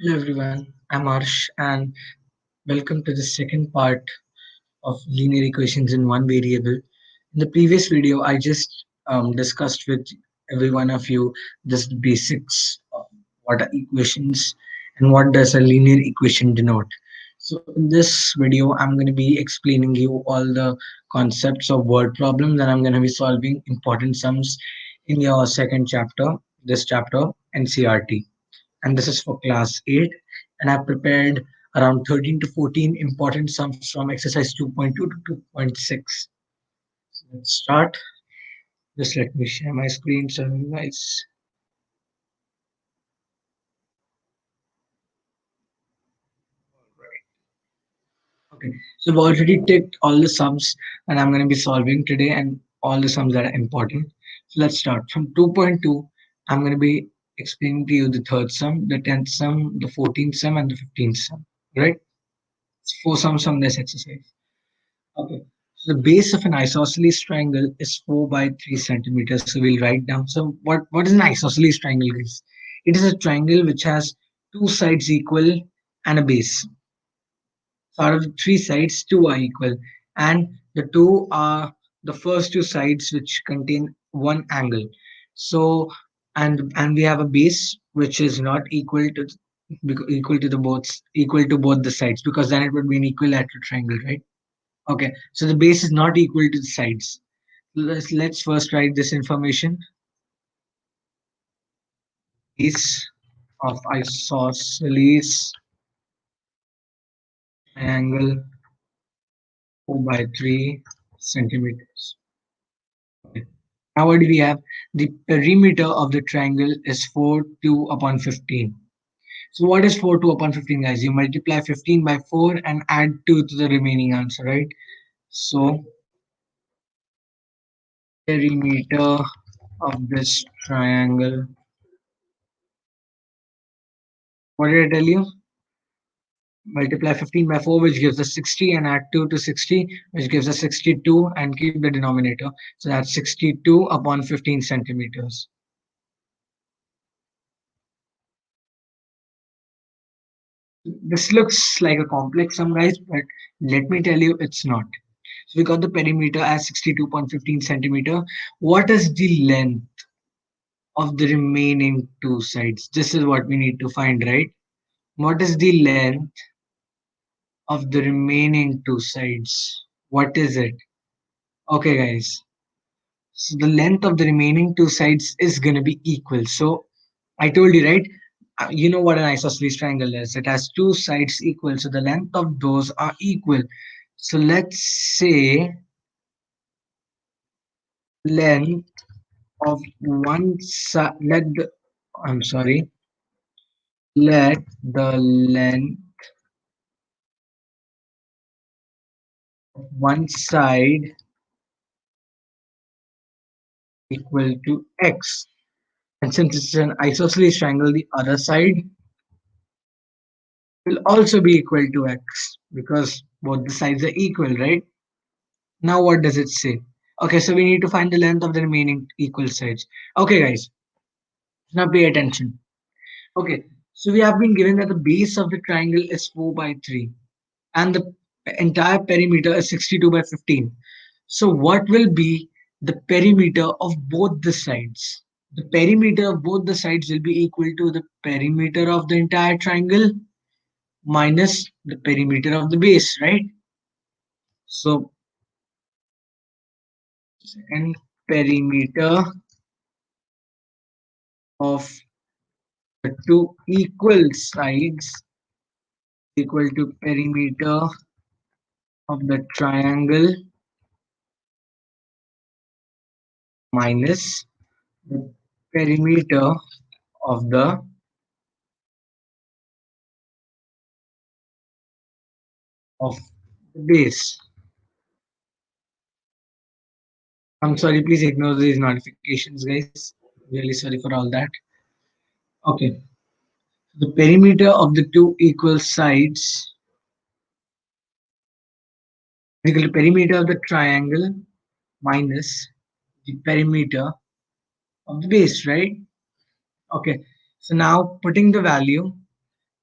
Hello everyone, I'm Arsh and welcome to the second part of linear equations in one variable. In the previous video, I just discussed with every one of you just the basics of what are equations and what does a linear equation denote. So in this video, I'm going to be explaining you all the concepts of word problems and I'm going to be solving important sums in your second chapter, this chapter, NCRT, and this is for class 8, and I've prepared around 13 to 14 important sums from exercise 2.2 to 2.6. So let's start. Just let me share my screen so you guys. Okay, so I've already ticked all the sums and I'm going to be solving today and all the sums that are important. So let's start from 2.2. I'm going to be explaining to you the third sum, the 10th sum, the 14th sum, and the 15th sum. Right? It's four sums from this exercise. Okay. So the base of an isosceles triangle is 4 by 3 centimeters. So we'll write down. So what is an isosceles triangle, guys? It is a triangle which has two sides equal and a base. So out of the three sides, two are equal. And the two are the first two sides which contain one angle. So and we have a base which is not equal to the both the sides, because then it would be an equilateral triangle, right? Okay, so the base is not equal to the sides. Let's first write this information. Base of isosceles triangle 4 by 3 centimeters. Okay. Now what do we have? The perimeter of the triangle is 4 2 upon 15. So what is 4 2 upon 15, guys? You multiply 15 by 4 and add 2 to the remaining answer, right? So perimeter of this triangle. What did I tell you? Multiply 15 by 4, which gives us 60, and add 2 to 60, which gives us 62, and keep the denominator. So that's 62 upon 15 centimeters. This looks like a complex sum, guys, but let me tell you, it's not. So we got the perimeter as 62.15 centimeter. What is the length of the remaining two sides? This is what we need to find, right? What is the length of the remaining two sides? What is it? Okay, guys. So the length of the remaining two sides is going to be equal. So I told you, right? You know what an isosceles triangle is. It has two sides equal. So the length of those are equal. So let's say length of one side, I'm sorry, let the length of one side equal to x. And since it's an isosceles triangle, the other side will also be equal to x because both the sides are equal, right? Now what does it say? Okay, so we need to find the length of the remaining equal sides. Okay, guys, now pay attention. Okay, so we have been given that the base of the triangle is 4 by 3 and the entire perimeter is 62 by 15. So what will be the perimeter of both the sides? The perimeter of both the sides will be equal to the perimeter of the entire triangle minus the perimeter of the base, right? So and perimeter of the two equal sides equal to perimeter of the triangle minus the perimeter of of the base. I'm sorry, please ignore these notifications, guys. Really sorry for all that. Okay, the perimeter of the two equal sides equal to perimeter of the triangle minus the perimeter of the base, right? Okay, so now putting the value,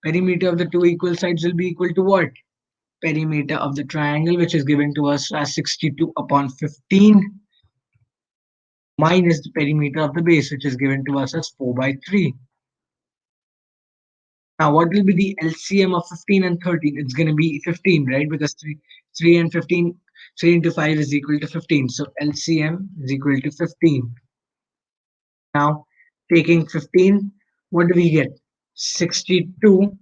Perimeter of the two equal sides will be equal to what? Perimeter of the triangle, which is given to us as 62 upon 15, minus the perimeter of the base, which is given to us as 4 by 3. Now, what will be the LCM of 15 and 13? It's going to be 15, right? Because 3 and 15, 3 into 5 is equal to 15. So LCM is equal to 15. Now, taking 15, what do we get? 62.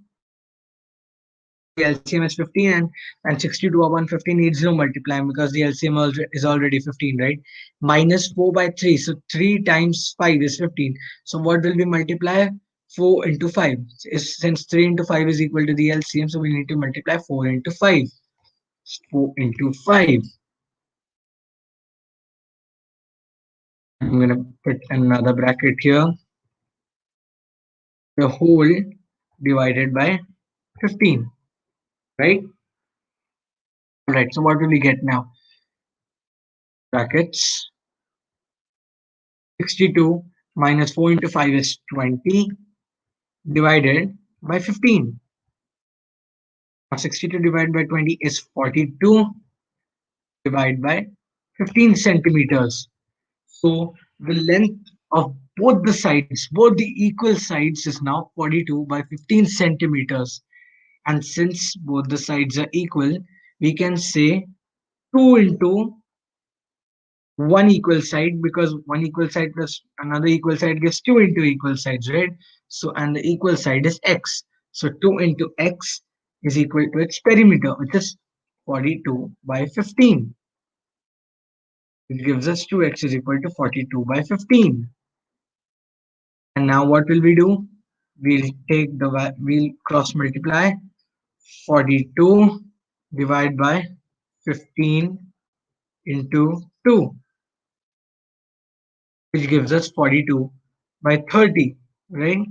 The LCM is 15, and 62 upon 15 needs no multiplying because the LCM is already 15, right? Minus 4 by 3. So 3 times 5 is 15. So what will we multiply? 4 into 5. Since 3 into 5 is equal to the LCM, so we need to multiply 4 into 5. 4 into 5. I'm going to put another bracket here. The whole divided by 15, right? Alright, so what will we get now? Brackets 62 minus 4 into 5 is 20 divided by 15. Now 62 divided by 20 is 42 divided by 15 centimeters. So the length of both the sides, both the equal sides, is now 42 by 15 centimeters. And since both the sides are equal, we can say 2 into one equal side, because one equal side plus another equal side gives two into equal sides, right? So, and the equal side is x. So 2 into x is equal to its perimeter, which is 42 by 15. It gives us 2x is equal to 42 by 15. And now what will we do? We'll cross multiply 42 divided by 15 into 2, which gives us 42 by 30, right?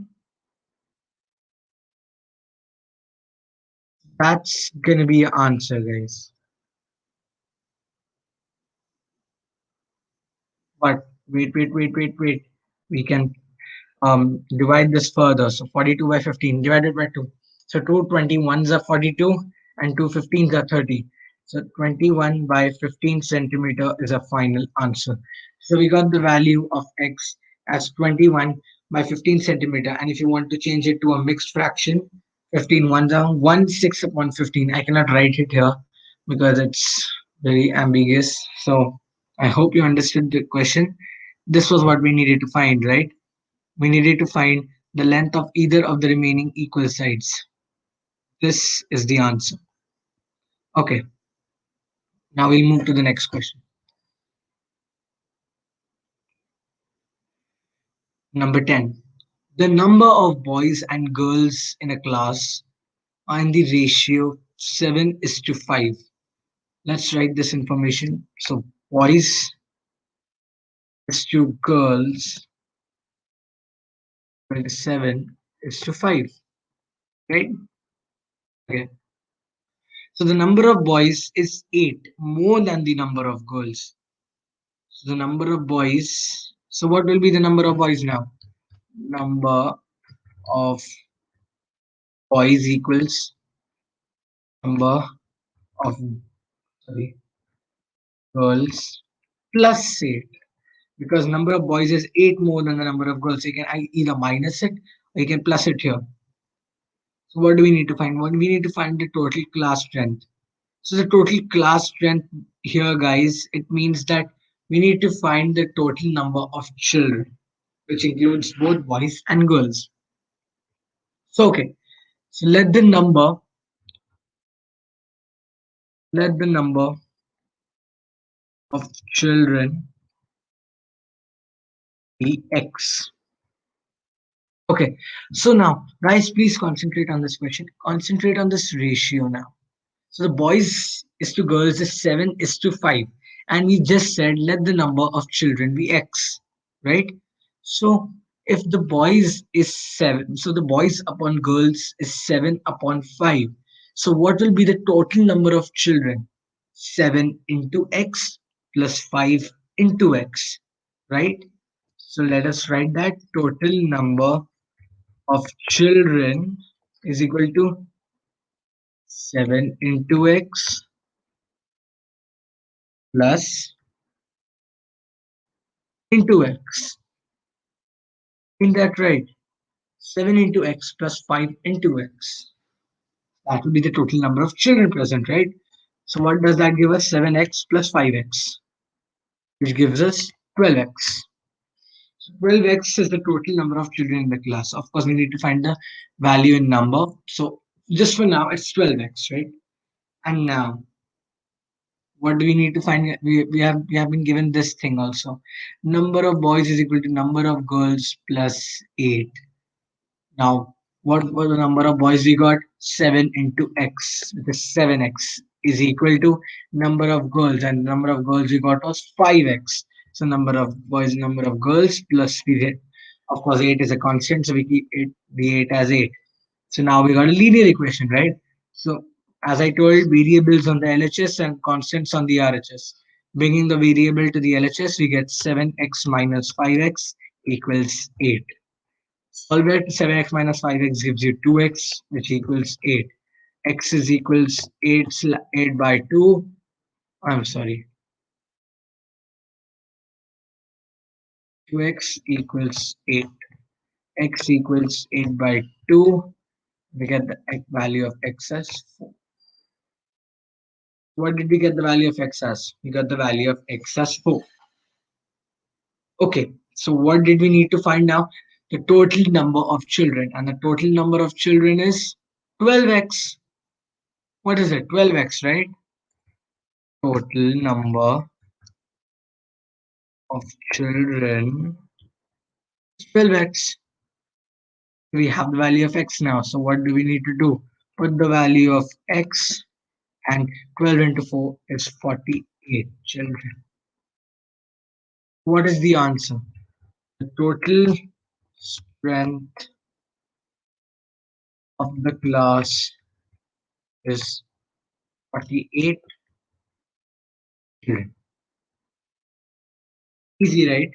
That's gonna be your answer, guys. But wait. We can divide this further. So 42 by 15 divided by 2. So two 21s are 42 and two 15s are 30. So 21 by 15 centimeter is a final answer. So we got the value of x as 21 by 15 centimeter. And if you want to change it to a mixed fraction, 15 ones are 1 6 upon 15. I cannot write it here because it's very ambiguous. So I hope you understood the question. This was what we needed to find, right? We needed to find the length of either of the remaining equal sides. This is the answer. Okay, now we'll move to the next question. Number 10. The number of boys and girls in a class are in the ratio 7 is to 5. Let's write this information. So boys is to girls, 7 is to 5, right? Okay. So the number of boys is 8, more than the number of girls. So the number of boys. So what will be the number of boys now? Number of boys equals number of, sorry, girls plus 8. Because number of boys is 8 more than the number of girls. So you can either minus it or you can plus it here. So what do we need to find? What we need to find the total class strength. So the total class strength here, guys, it means that we need to find the total number of children, which includes both boys and girls. So okay, so let the number of children be x. Okay, so now guys, please concentrate on this question. Concentrate on this ratio now. So the boys is to girls is 7 is to 5. And we just said let the number of children be x, right? So if the boys is 7, so the boys upon girls is 7 upon 5. So what will be the total number of children? 7 into x plus 5 into x, right? So let us write that total number of children is equal to 7 into x plus into x. In that right? 7 into x plus 5 into x. That will be the total number of children present, right? So what does that give us? 7x plus 5x, which gives us 12x. So 12x is the total number of children in the class. Of course, we need to find the value in number. So just for now, it's 12x, right? And now, what do we need to find? We have been given this thing also. Number of boys is equal to number of girls plus 8. Now, what was the number of boys we got? 7 into x, which is 7x, is equal to number of girls, and number of girls we got was 5x. So number of boys, number of girls plus we get, of course, 8 is a constant, so we keep it the 8 as 8. So now we got a linear equation, right? So as I told, variables on the LHS and constants on the RHS. Bringing the variable to the LHS, we get 7x minus 5x equals 8. Solve it. 7x minus 5x gives you 2x, which equals 8. X is equals 8 by 2. I'm sorry. 2x equals 8. X equals 8 by 2. We get the value of x as 4. What did we get the value of x as? We got the value of x as 4. Okay, so what did we need to find now? The total number of children. And the total number of children is 12x. What is it? 12x, right? Total number of children is 12x. We have the value of x now. So what do we need to do? Put the value of x, and 12 into 4 is 48 children. What is the answer? The total strength of the class is 48 children. Easy, right?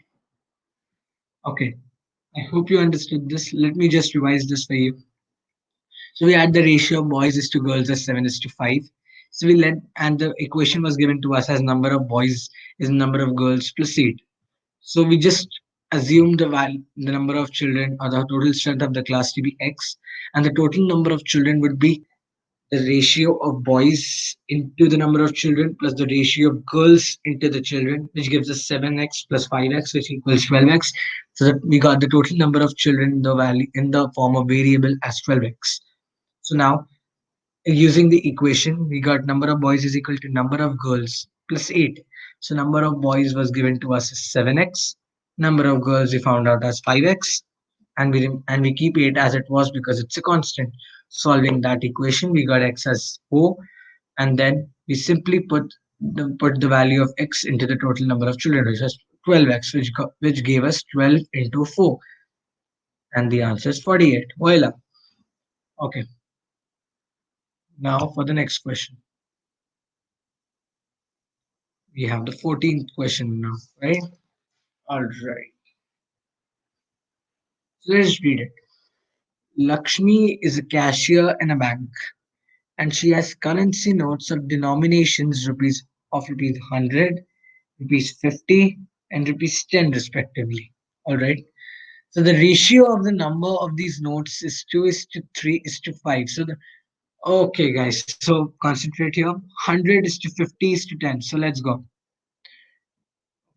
Okay. I hope you understood this. Let me just revise this for you. So we had the ratio of boys is to girls as 7 is to 5. So we let, and the equation was given to us as number of boys is number of girls plus 8. So we just assume the number of children or the total strength of the class to be x, and the total number of children would be the ratio of boys into the number of children plus the ratio of girls into the children, which gives us 7x plus 5x, which equals 12x. So that we got the total number of children in the value in the form of variable as 12x. So now, using the equation, we got number of boys is equal to number of girls plus 8. So number of boys was given to us as 7x. Number of girls we found out as 5x, and we keep 8 as it was because it's a constant. Solving that equation, we got x as 4, and then we simply put the value of x into the total number of children, which was 12x, which gave us 12 into 4, and the answer is 48. Voila. Okay, now for the next question. We have the 14th question now, right? All right. So let's read it. Lakshmi is a cashier in a bank, and she has currency notes of denominations rupees 100, rupees 50, and rupees 10 respectively. All right. So the ratio of the number of these notes is 2 is to 3 is to 5. So the okay, guys. So concentrate here. 100 is to 50 is to 10. So let's go.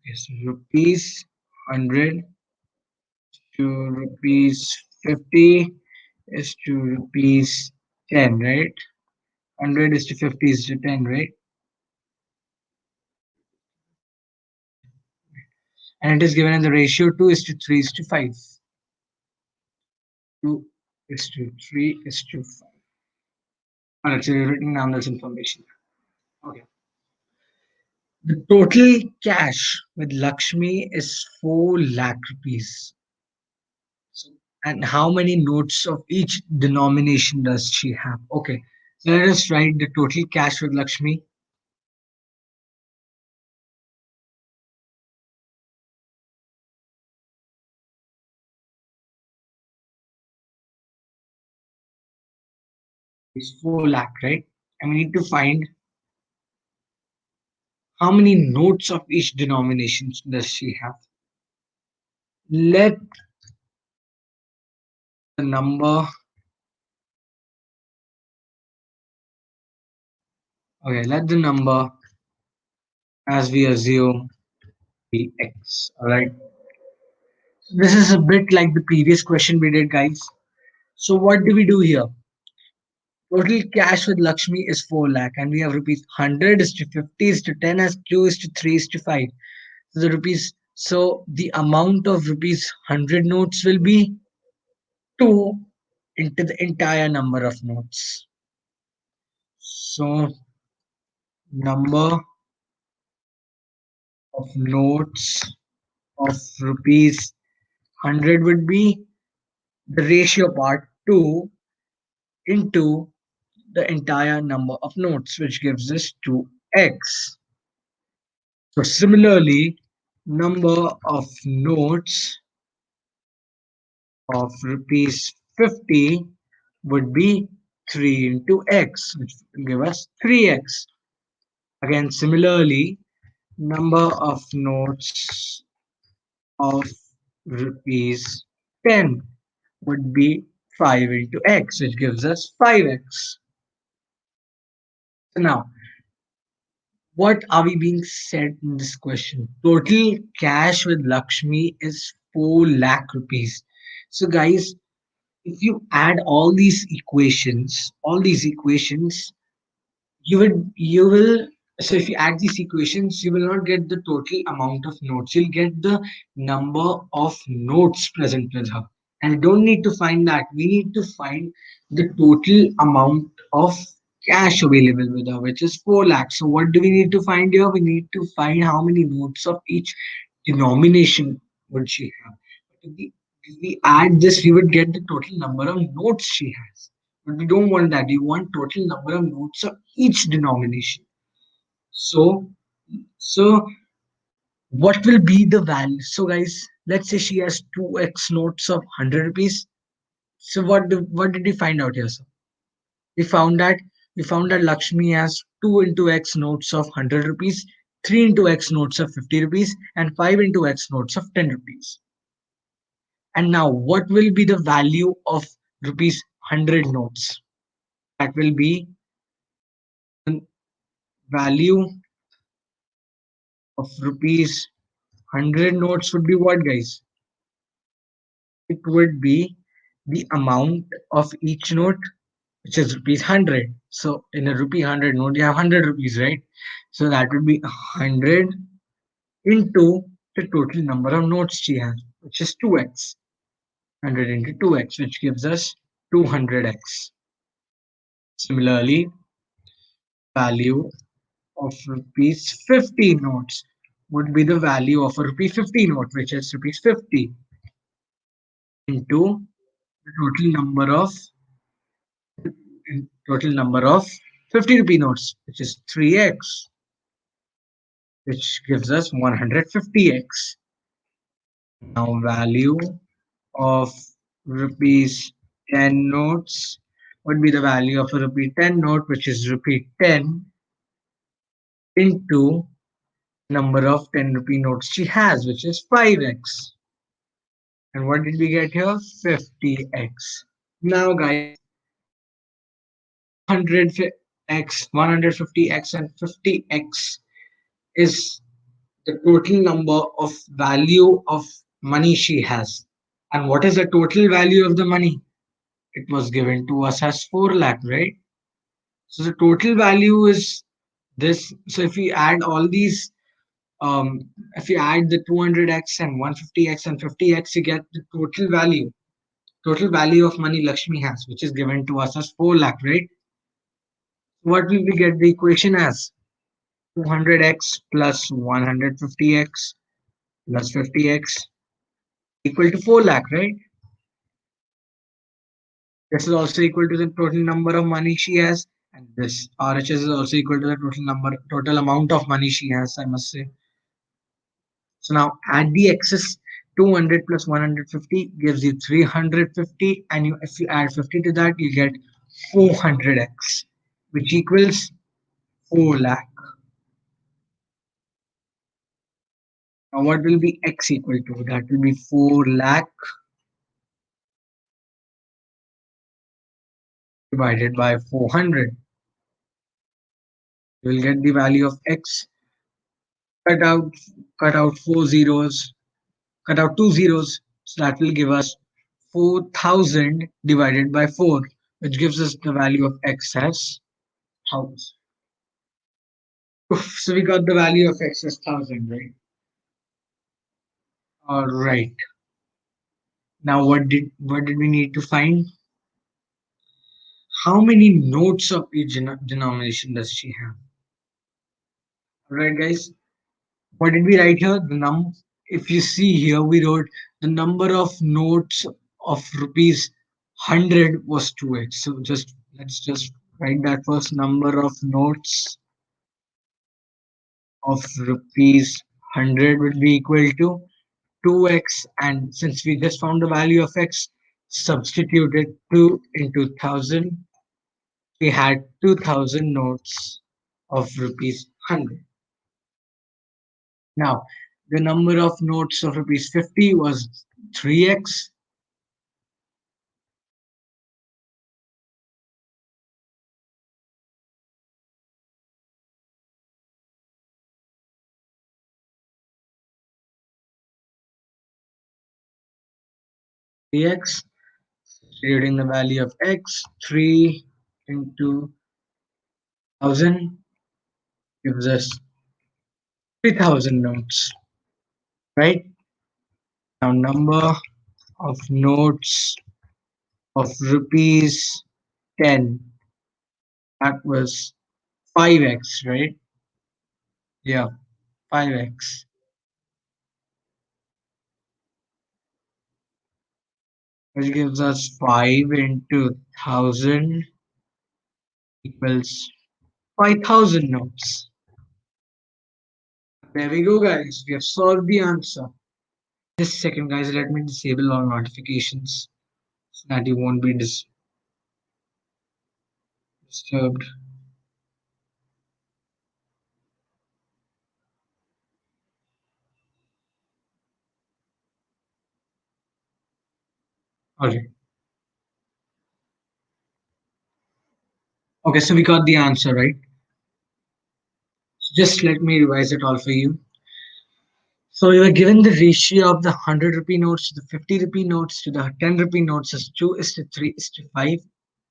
Okay, so rupees 100 to rupees 50 is to rupees 10, right? 100 is to 50 is to 10, right? And it is given in the ratio 2 is to 3 is to 5. 2 is to 3 is to 5. Alright, so you've written down this information. Okay. The total cash with Lakshmi is 4 lakh rupees. So, and how many notes of each denomination does she have? Okay. So let us write the total cash with Lakshmi. It's 4 lakh, right? And we need to find how many notes of each denomination does she have. Let the number, okay, let the number as we assume be x. All right. This is a bit like the previous question we did, guys. So what do we do here? Total cash with Lakshmi is 4 lakh, and we have rupees 100 is to 50 is to 10 as 2 is to 3 is to 5. So the rupees, so the amount of rupees 100 notes will be 2 into the entire number of notes. So number of notes of rupees 100 would be the ratio part 2 into the entire number of notes, which gives us 2x. So similarly, number of notes of rupees 50 would be 3 into x, which will give us 3x. Again, similarly, number of notes of rupees 10 would be 5 into x, which gives us 5x. So now, what are we being said in this question? Total cash with Lakshmi is 4 lakh rupees. So guys, if you add all these equations, you will so if you add these equations, you will not get the total amount of notes. You'll get the number of notes present with her. And we don't need to find that. We need to find the total amount of cash available with her, which is 4 lakhs. So what do we need to find here? We need to find how many notes of each denomination would she have. If we add this, we would get the total number of notes she has. But we don't want that. We want total number of notes of each denomination. So, so what will be the value? So, guys, let's say she has 2x notes of 100 rupees. So, what did we find out here, sir? We found that we found that Lakshmi has 2 into x notes of 100 rupees, 3 into x notes of 50 rupees, and 5 into x notes of 10 rupees. And now, what will be the value of rupees 100 notes? That will be the value of rupees 100 notes would be what, guys? It would be the amount of each note, which is rupees 100. So in a rupee 100 note, you have 100 rupees, right? So that would be 100 into the total number of notes she has, which is 2x. 100 into 2x, which gives us 200x. Similarly, value of rupees 50 notes would be the value of a rupee 50 note, which is rupees 50 into the total number of 50 rupee notes, which is 3x, which gives us 150x. Now, value of rupees 10 notes would be the value of a rupee 10 note, which is rupee 10 into number of 10 rupee notes she has, which is 5x. And what did we get here? 50x. Now, guys, 100x, 150x, and 50x is the total number of value of money she has. And what is the total value of the money? It was given to us as 4 lakh, right? So the total value is this. So if we add all these, if you add the 200x and 150x and 50x, you get the total value of money Lakshmi has, which is given to us as 4 lakh, right? What will we get the equation as? 200x plus 150x plus 50x equal to 4 lakh, right? This is also equal to the total number of money she has, and this RHS is also equal to the total amount of money she has, I must say. So now add the excess. 200 plus 150 gives you 350, and if you add 50 to that, you get 400x, which equals 4 lakh. Now, what will be x equal to? That will be 4 lakh divided by 400. You will get the value of x. Cut out, cut out four zeros, cut out two zeros. So that will give us 4,000 divided by 4, which gives us the value of x as 1,000. Oof, so we got the value of x as 1,000, right? All right. Now what did we need to find? How many notes of each denomination does she have? All right, guys. What did we write here? The If you see here, we wrote the number of notes of rupees 100 was 2x. So let's just write that first. Number of notes of rupees 100 would be equal to 2x, and since we just found the value of x, substituted 2 into 1000, we had 2000 notes of rupees 100. Now, the number of notes of rupees 50 was 3x. Substituting the value of x, 3 into 1000 gives us 3000 notes, right? Now, number of notes of rupees 10, that was 5x, right? Yeah, 5x, which gives us 5 into 1000 equals 5000 notes. There we go, guys. We have solved the answer. Just a second, guys. Let me disable all notifications so that you won't be disturbed. Okay. Okay, so we got the answer, right? So just let me revise it all for you. So you were given the ratio of the 100 rupee notes to the 50 rupee notes to the 10 rupee notes as 2 is to 3 is to 5.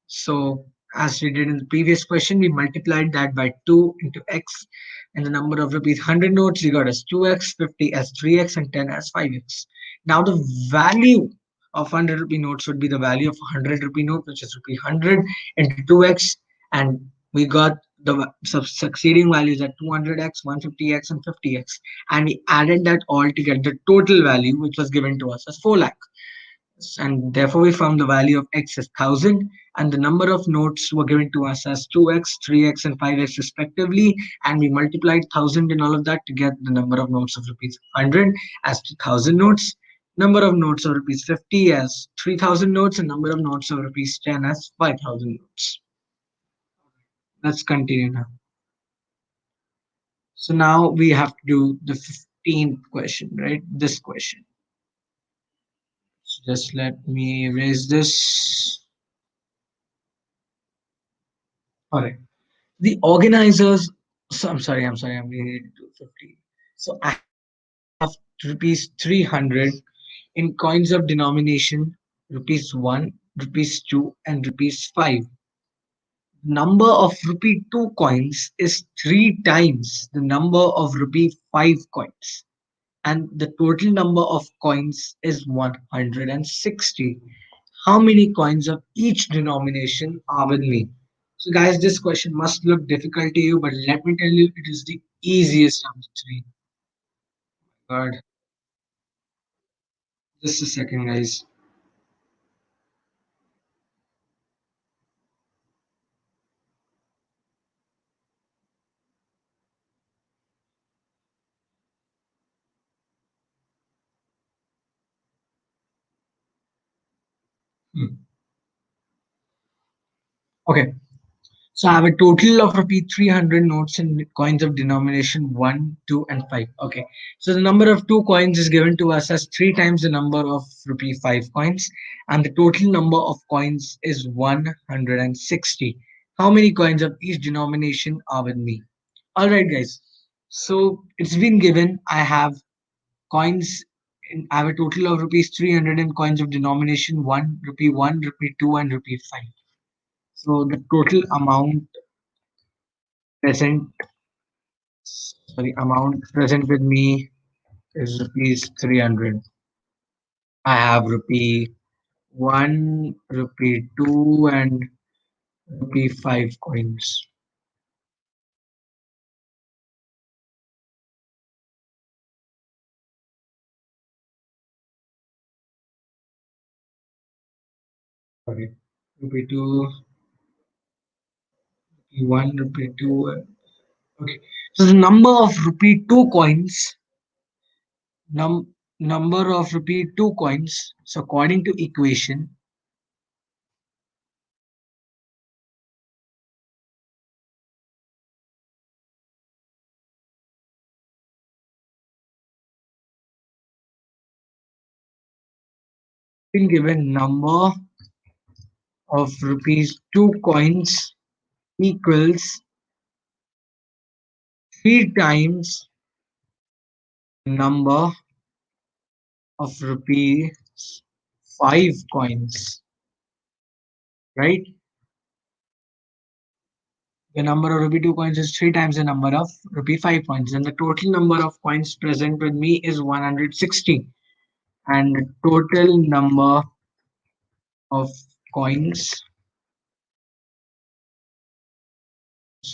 So as we did in the previous question, we multiplied that by 2 into x, and the number of rupees 100 notes we got as 2x, 50 as 3x, and 10 as 5x. Now the value of 100 rupee notes would be the value of 100 rupee note, which is rupee 100 into 2x, and we got the succeeding values at 200x, 150x, and 50x, and we added that all to get the total value, which was given to us as 4 lakh, and therefore we found the value of x as 1000, and the number of notes were given to us as 2x, 3x, and 5x respectively, and we multiplied 1000 and all of that to get the number of notes of rupees 100 as 2000 notes, number of notes of rupees 50 as 3000 notes, and number of notes of rupees 10 as 5000 notes. Let's continue now. So now we have to do the 15th question, right? This question. So just let me erase this. All right. The organizers, so I'm reading it to 50. So I have rupees 300 in coins of denomination rupees 1, rupees 2, and rupees 5. Number of rupee 2 coins is 3 times the number of rupee 5 coins, and the total number of coins is 160. How many coins of each denomination are with me? So, guys, this question must look difficult to you, but let me tell you, it is the easiest of the three. God, just a second, guys. Hmm. Okay. So I have a total of rupee 300 notes and coins of denomination 1, 2, and 5. Okay. So the number of two coins is given to us as three times the number of rupee 5 coins, and the total number of coins is 160. How many coins of each denomination are with me? All right, guys. So it's been given. I have coins. I have a total of rupees 300 in coins of denomination 1, rupee 2, and rupee 5. So the total present amount present with me is rupees 300. I have rupee 1, rupee 2, and rupee 5 coins. Sorry, rupee 2, rupee 1, rupee 2. Okay. So the number of rupee 2 coins, number of rupee 2 coins. So according to equation, been given number of rupees 2 coins equals 3 times number of rupees 5 coins, right? The number of rupee 2 coins is 3 times the number of rupee 5 coins, and the total number of coins present with me is 160, and the total number of coins,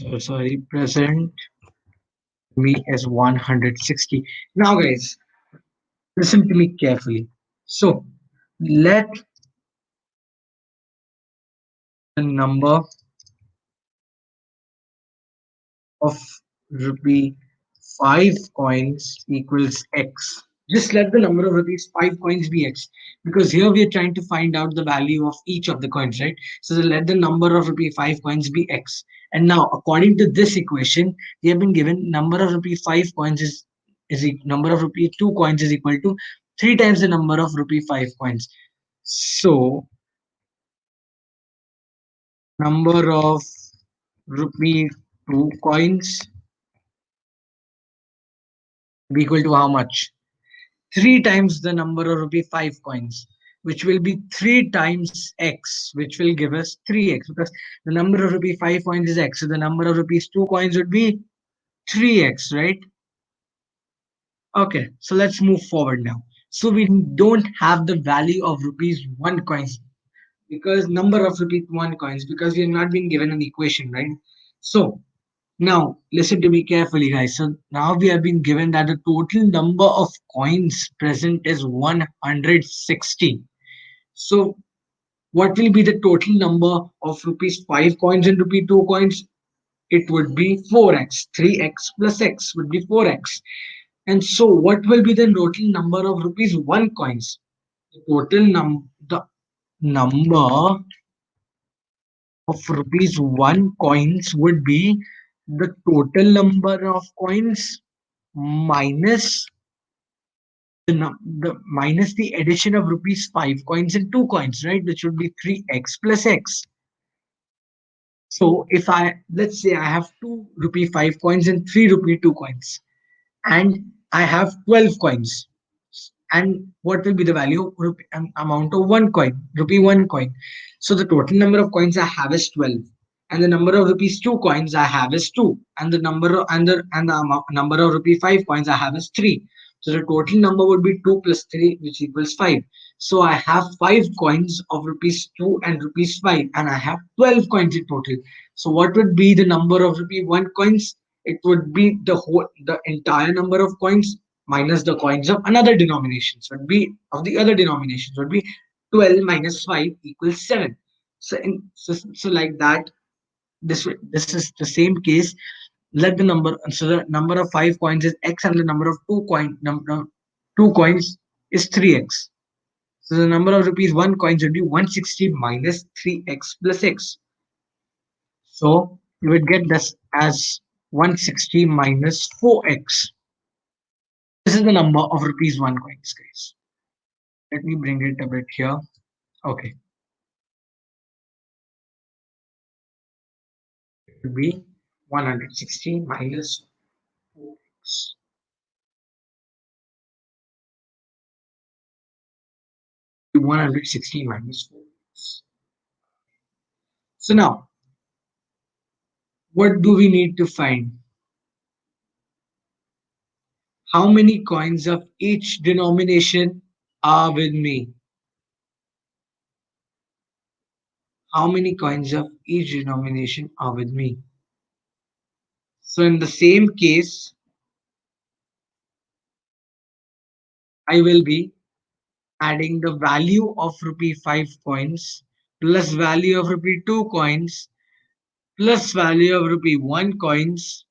present with me is 160. Now, guys, listen to me carefully. So, let the number of rupee 5 coins equals x. Just let the number of rupees 5 coins be x, because here we are trying to find out the value of each of the coins, right? So let the number of rupee 5 coins be x. And now, according to this equation, we have been given number of rupee 5 coins number of rupee 2 coins is equal to 3 times the number of rupee 5 coins. So number of rupee 2 coins be equal to how much? 3 times the number of rupee 5 coins, which will be 3 times x, which will give us 3x, because the number of rupee 5 coins is x. So the number of rupees 2 coins would be 3x, right? Okay, so let's move forward now. So we don't have the value of rupees 1 coins, because number of rupees 1 coins, because we have not been given an equation, right? So now listen to me carefully, guys. So now we have been given that the total number of coins present is 160. So what will be the total number of rupees 5 coins and rupee 2 coins? It would be 4x. 3x plus x would be 4x. And so what will be the total number of rupees 1 coins? The number of rupees 1 coins would be the total number of coins minus the addition of rupees 5 coins and 2 coins, right? Which would be 3x plus x. So if let's say I have 2 rupee 5 coins and 3 rupee 2 coins, and I have 12 coins. And what will be the value of amount of one coin, rupee 1 coin? So the total number of coins I have is 12, and the number of rupees 2 coins I have is 2, and the number of rupee 5 coins I have is 3. So the total number would be 2 plus 3, which equals 5. So I have 5 coins of rupees 2 and rupees 5, and I have 12 coins in total. So what would be the number of rupee 1 coins? It would be the entire number of coins minus the coins of another denominations, would be of the other denominations, would be 12 minus 5 equals 7. So like that, this is the same case. Let the number so the number of 5 coins is x, and the number of 2 coins is 3x. So the number of rupees 1 coins would be 160 minus 3x plus x. So you would get this as 160 minus 4x. This is the number of rupees 1 coins, guys. Let me bring it a bit here. Okay, it would be 160 minus 4x. 160 minus 4x. So now, what do we need to find? How many coins of each denomination are with me? How many coins of each denomination are with me? So in the same case, I will be adding the value of rupee 5 coins plus value of rupee 2 coins plus value of rupee 1 coins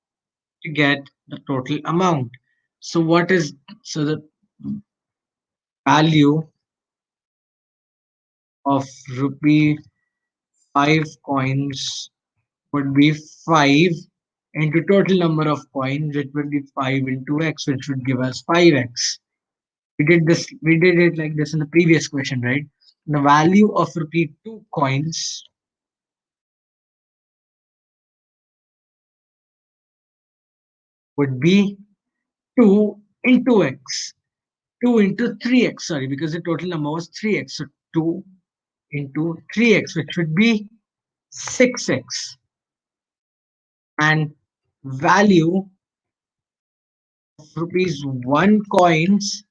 to get the total amount. So what is so the value of rupee 5 coins would be 5 into total number of coins, it would be 5 into x, which would give us 5x. We did it like this in the previous question, right? The value of rupee 2 coins would be 2 into x. 2 into 3x, sorry, because the total number was 3x. So 2 into 3x, which would be 6x. And value of rupees 1 coins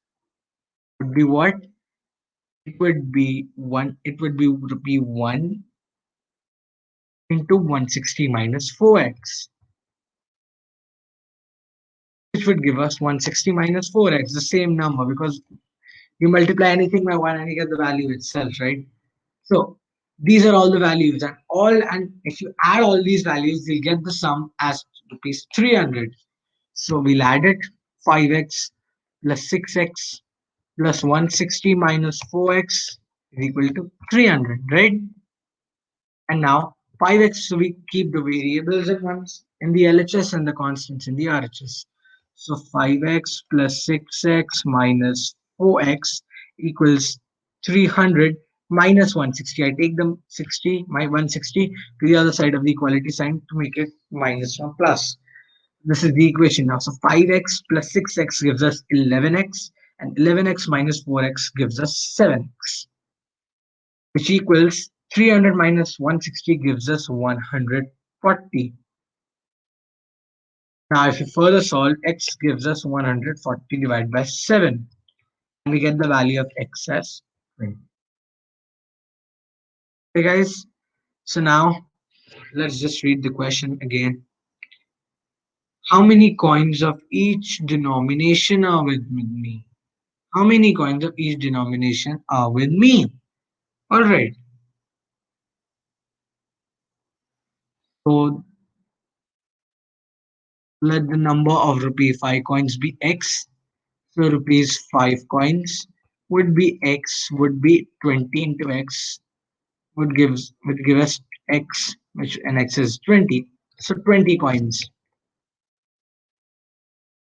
would be what? It would be rupee 1 into 160 minus 4x, which would give us 160 minus 4x, the same number, because you multiply anything by 1 and you get the value itself, right? So these are all the values, and if you add all these values, you'll get the sum as rupees 300. So we'll add it. 5x plus 6x plus 160 minus 4x is equal to 300, right? And now 5x, so we keep the variables at once in the LHS and the constants in the RHS. So 5x plus 6x minus 4x equals 300 minus 160. I take the 60, my 160 to the other side of the equality sign to make it minus or plus. This is the equation now. So 5x plus 6x gives us 11x, and 11x minus 4x gives us 7x, which equals 300 minus 160 gives us 140. Now, if you further solve, x gives us 140 divided by 7, and we get the value of x as 20. Okay, guys, so now let's just read the question again. How many coins of each denomination are with me? How many coins of each denomination are with me? All right, so let the number of rupee 5 coins be x. So rupees 5 coins would be 20 into x would give us x, which and x is 20. So 20 coins.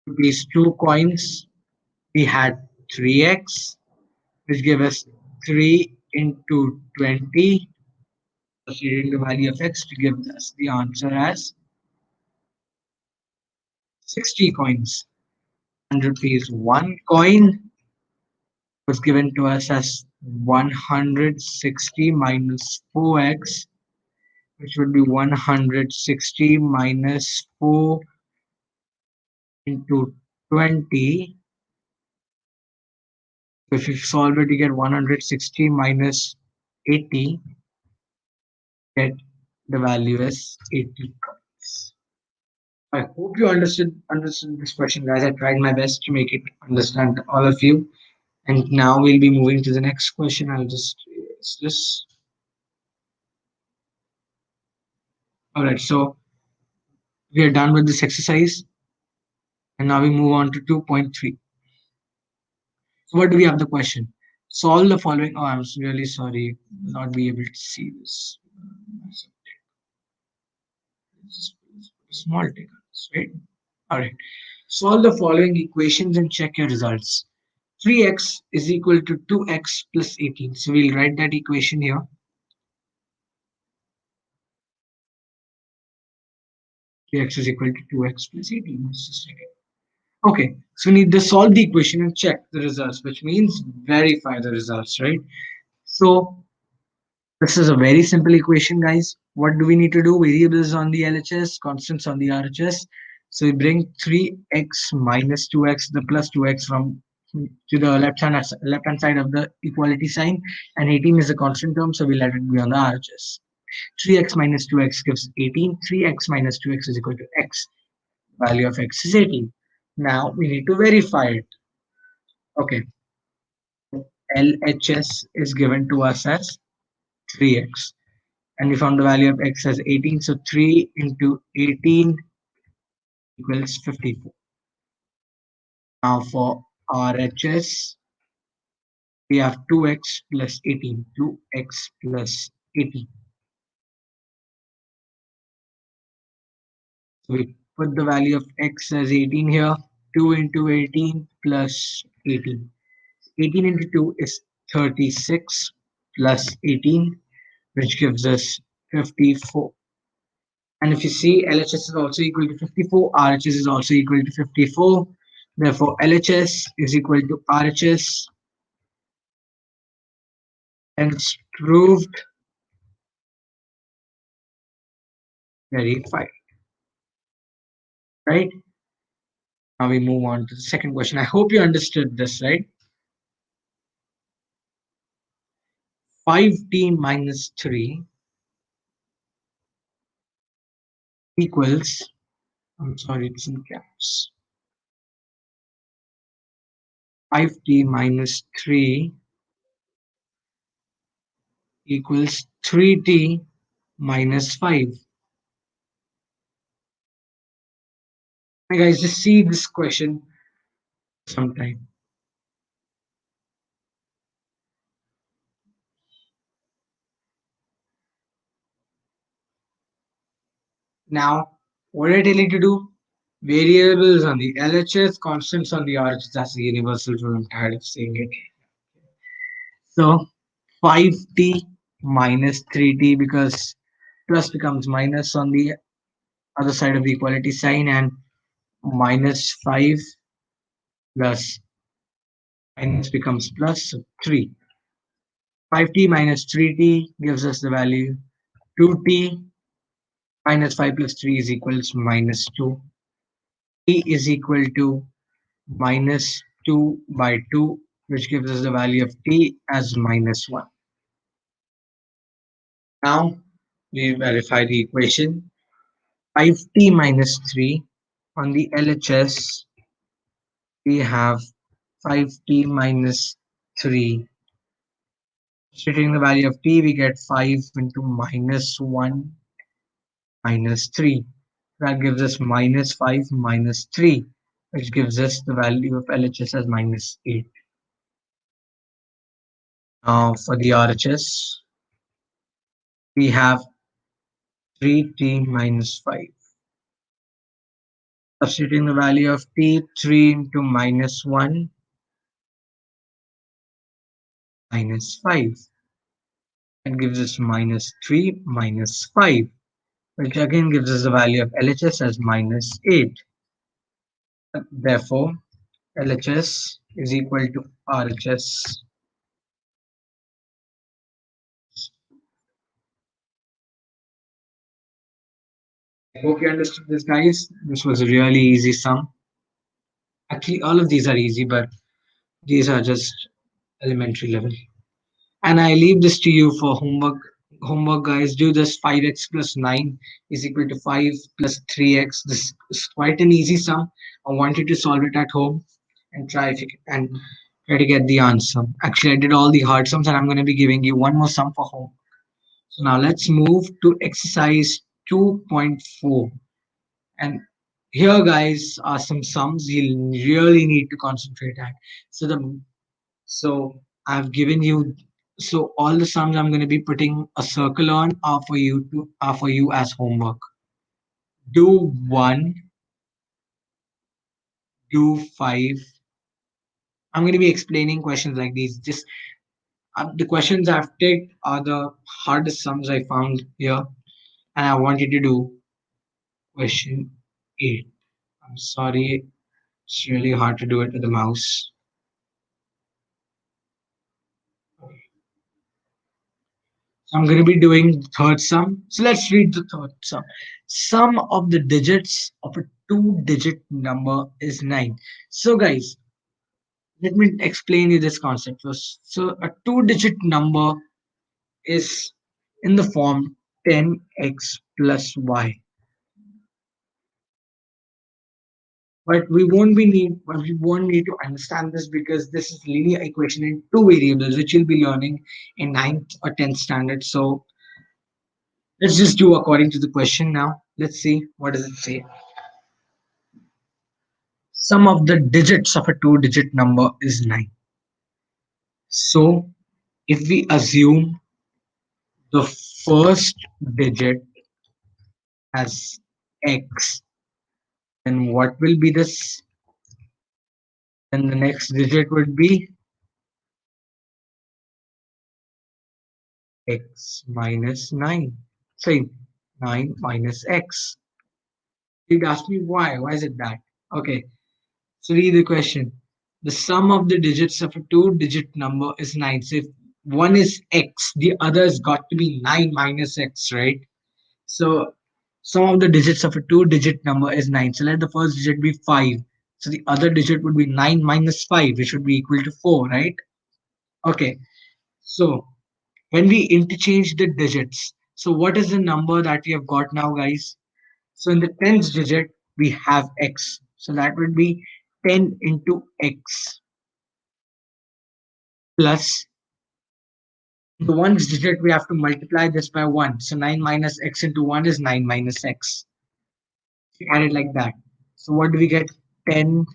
Rupees 2 coins, we had 3x, which give us 3 into 20, proceeding the value of x to give us the answer as 60 coins. And rupees 1 coin was given to us as 160 minus 4x, which would be 160 minus 4 into 20. So if you solve it, you get 160 minus 80, get the value as 80 coins. I hope you understood this question, guys. I tried my best to make it understand all of you. And now we'll be moving to the next question. I'll just erase this. All right, so we are done with this exercise, and now we move on to 2.3. So what do we have the question? Solve the following. Oh, I'm really sorry, not be able to see this. small triggers, right? All right. Solve the following equations and check your results. 3x is equal to 2x plus 18. So we'll write that equation here. 3x is equal to 2x plus 18. Let's just check it. Okay, so we need to solve the equation and check the results, which means verify the results, right? So this is a very simple equation, guys. What do we need to do? Variables on the LHS, constants on the RHS. So we bring 3x minus 2x, the plus 2x from to the left hand side of the equality sign, and 18 is a constant term, so we let it be on the RHS. 3x minus 2x gives 18. 3x minus 2x is equal to x. Value of x is 18. Now we need to verify it. Okay, LHS is given to us as 3x. And we found the value of x as 18. So 3 into 18 equals 54. Now for RHS, we have 2x plus 18. 2x plus 18. So we put the value of x as 18 here. 2 into 18 plus 18. 18 into 2 is 36 plus 18, which gives us 54. And if you see, LHS is also equal to 54, RHS is also equal to 54. Therefore, LHS is equal to RHS, and it's proved verified, right? Now we move on to the second question. I hope you understood this, right? 5t minus 3 equals, I'm sorry, it's in caps. 5t minus 3 equals 3t minus 5. Hey guys, just see this question sometime. Now, what I tell you to do? Variables on the LHS, constants on the RHS. That's the universal rule. I'm tired of saying it. So 5t minus 3t, because plus becomes minus on the other side of the equality sign, and minus 5 plus minus becomes plus, so 3. 5t minus 3t gives us the value 2t minus 5 plus 3 is equals minus 2. T is equal to minus 2 by 2, which gives us the value of t as minus 1. Now we verify the equation. 5t minus 3 on the LHS, we have 5t minus 3. Substituting the value of t, we get 5 into minus 1 minus 3. That gives us minus 5 minus 3, which gives us the value of LHS as minus 8. Now for the RHS, we have 3t minus 5. Substituting the value of t, 3 into minus 1 minus 5. That gives us minus 3 minus 5, which again gives us the value of LHS as minus 8. Therefore, LHS is equal to RHS. I hope you understood this, guys. This was a really easy sum. Actually, all of these are easy, but these are just elementary level. And I leave this to you for homework. Homework, guys. Do this. 5x plus 9 is equal to 5 plus 3x. This is quite an easy sum. I want you to solve it at home and try if you can, and try to get the answer. Actually, I did all the hard sums, and I'm going to be giving you one more sum for home. So now let's move to exercise 2.4. And here, guys, are some sums you really need to concentrate at. So I've given you, so all the sums I'm going to be putting a circle on are for you as homework. do 1, do 5. I'm going to be explaining questions like these. Just the questions I've picked are the hardest sums I found here, and I want you to do question 8. I'm sorry, it's really hard to do it with the mouse. So I'm going to be doing the third sum. So let's read the third sum. Sum of the digits of a two-digit number is 9. So guys, let me explain you this concept first. So a two-digit number is in the form 10x plus y. But we won't need to understand this because this is linear equation in two variables, which you'll be learning in ninth or 10th standard. So let's just do according to the question now. Let's see what does it say. Sum of the digits of a two-digit number is 9. So if we assume the first digit as x, then what will be this? Then the next digit would be x minus 9. Say 9 minus x. You'd ask me why? Why is it that? Okay, so read the question. The sum of the digits of a two-digit number is 9. So if one is x, the other has got to be 9 minus x, right? So sum of the digits of a two-digit number is 9. So let the first digit be 5. So the other digit would be 9 minus 5, which would be equal to 4, right? Okay, so when we interchange the digits, so what is the number that we have got now, guys? So in the tens digit, we have x. So that would be 10 into x plus the ones digit, we have to multiply this by 1. So 9 minus x into 1 is 9 minus x. We add it like that. So what do we get? 10x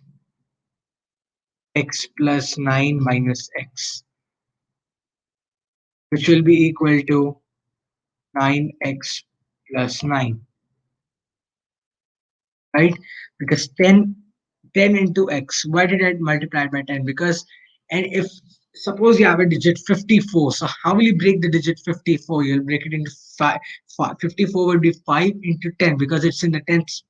plus 9 minus x, which will be equal to 9x plus 9, right? Because 10 into x, why did I multiply it by 10? Because, and if suppose you have a digit 54, so how will you break the digit 54? You'll break it into 5. 54 will be 5 into 10 because it's in the 10th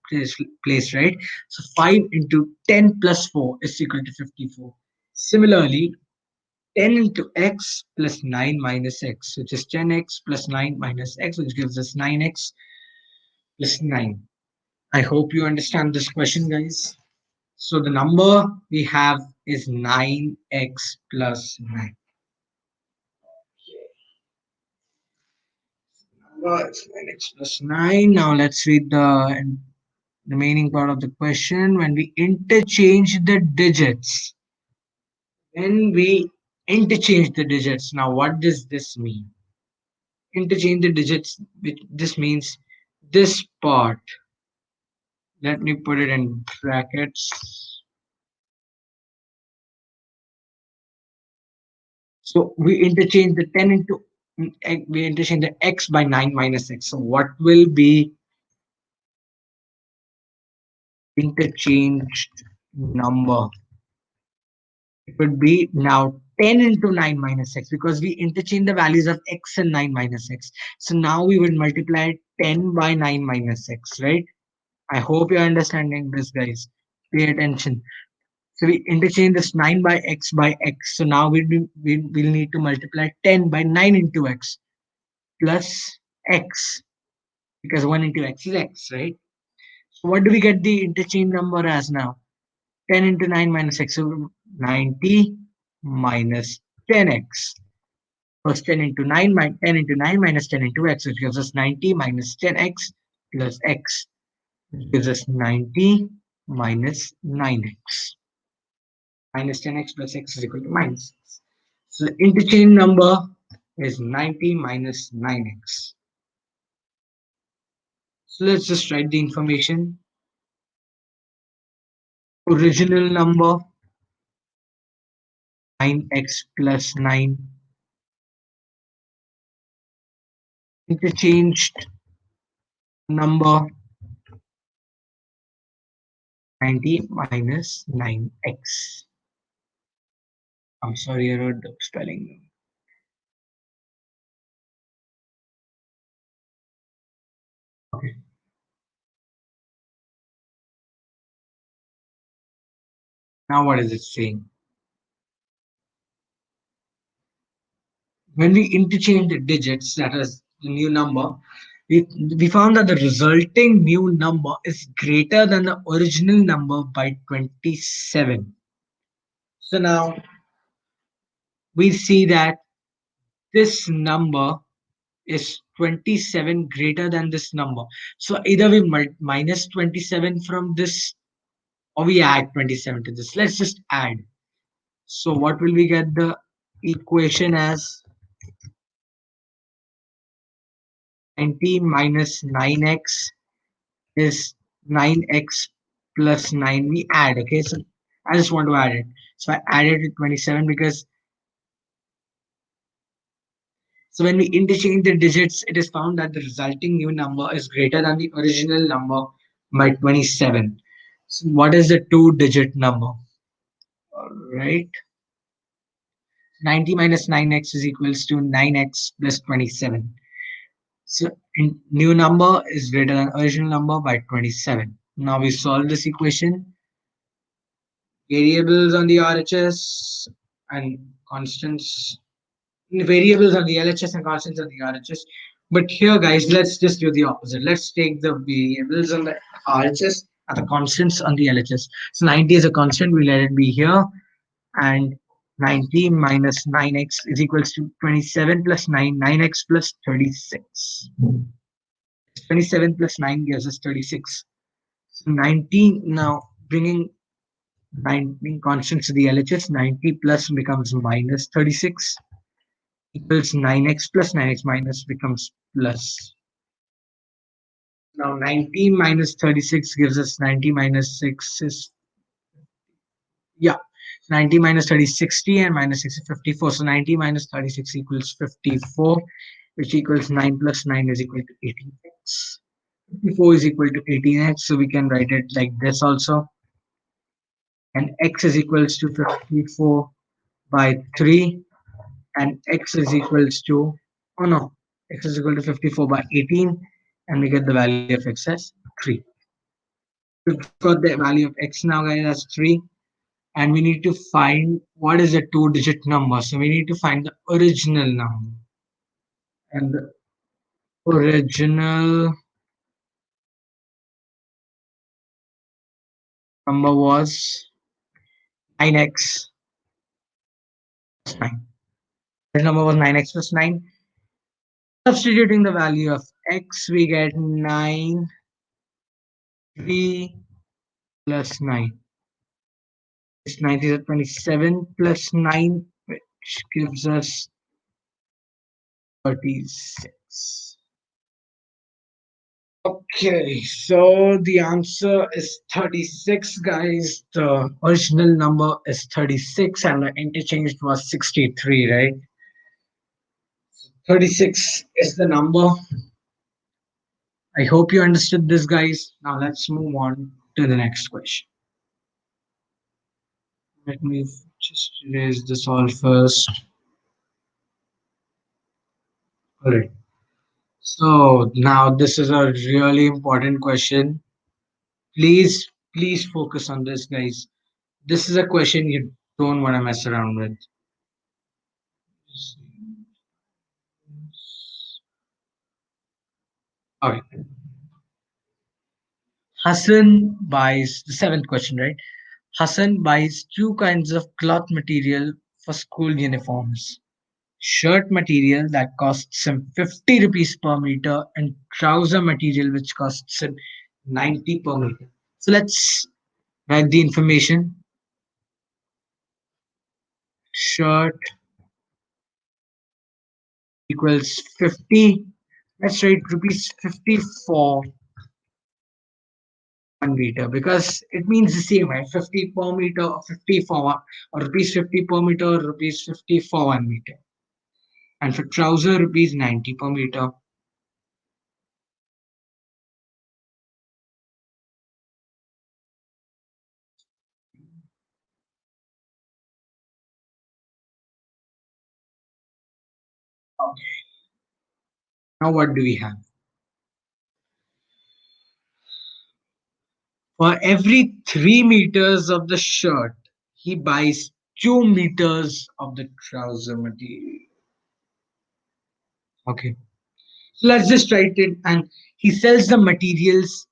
place, right? So 5 into 10 plus 4 is equal to 54. Similarly, 10 into x plus 9 minus x, which is 10x plus 9 minus x, which gives us 9x plus 9. I hope you understand this question, guys. So the number we have is 9x plus 9. Number is 9x plus 9. Now let's read the remaining part of the question. When we interchange the digits, now what does this mean? Interchange the digits, which this means this part. Let me put it in brackets. So we interchange the 10 into we interchange the x by 9 minus x. So what will be interchanged number? It would be now 10 into 9 minus x because we interchange the values of x and 9 minus x. So now we will multiply 10 by 9 minus x, right? I hope you're understanding this, guys. Pay attention. So we interchange this 9 by x. So now we'll need to multiply 10 by 9 into x plus x because 1 into x is x, right? So what do we get the interchange number as now? 10 into 9 minus x, so 90 minus 10x. First 10 into 9, 10 into 9 minus 10 into x, which gives us 90 minus 10x plus x, which gives us 90 minus 9x. Minus 10x plus x is equal to minus 6. So the interchange number is 90 minus 9x. So let's just write the information. Original number 9x plus 9, interchanged number 90 minus 9x. I'm sorry, I wrote the spelling. Okay. Now what is it saying? When we interchange the digits, that is the new number, we found that the resulting new number is greater than the original number by 27. So now we see that this number is 27 greater than this number. So either we minus 27 from this or we add 27 to this. Let's just add. So what will we get the equation as? 90 minus 9x is 9x plus 9. We add, okay? So I just want to add it. So I added to 27 because so when we interchange the digits, it is found that the resulting new number is greater than the original number by 27. So what is the two-digit number? All right. 90 minus 9x is equals to 9x plus 27. So new number is greater than original number by 27. Now we solve this equation. Variables on the RHS and constants. Variables on the LHS and constants on the RHS. But here, guys, let's just do the opposite. Let's take the variables on the RHS and the constants on the LHS. So 90 is a constant. We let it be here. And 90 minus 9x is equals to 27 plus 9, 9x plus 36. 27 plus 9 gives us 36. So 90 now bringing 19 constants to the LHS, 90 plus becomes minus 36 equals 9x plus 9x minus becomes plus. Now 90 minus 36 gives us 90 minus 6 is, yeah, 90 minus 30 is 60 and minus 6 is 54. So 90 minus 36 equals 54, which equals 9 plus 9 is equal to 18x. 54 is equal to 18x, so we can write it like this also. And x is equals to 54 by 3, and x is equals to, oh no, x is equal to 54 by 18, and we get the value of x as 3. We've got the value of x now, guys, as 3, and we need to find what is a two-digit number. So we need to find the original number, and the original number was 9x plus 9. The number was 9x plus 9. Substituting the value of x, we get 9, 3 plus 9. It's 90 is 27 plus 9, which gives us 36. Okay, so the answer is 36, guys. The original number is 36 and the interchange was 63, right? 36 is the number. I hope you understood this, guys. Now let's move on to the next question. Let me just erase this all first. All right. So now this is a really important question. Please focus on this, guys. This is a question you don't want to mess around with. Okay. Hassan buys the seventh question, right? Hassan buys two kinds of cloth material for school uniforms. Shirt material that costs him 50 rupees per meter and trouser material which costs him 90 per meter. So let's write the information. Shirt equals 50. Let's write rupees 50 for 1 meter because it means the same, right? 50 per meter or 50 for one, or rupees 50 per meter or rupees 50 for 1 meter. And for trouser, rupees 90 per meter. Now what do we have? For every 3 meters of the shirt, he buys 2 meters of the trouser material. Okay. So let's just write it. And he sells the materials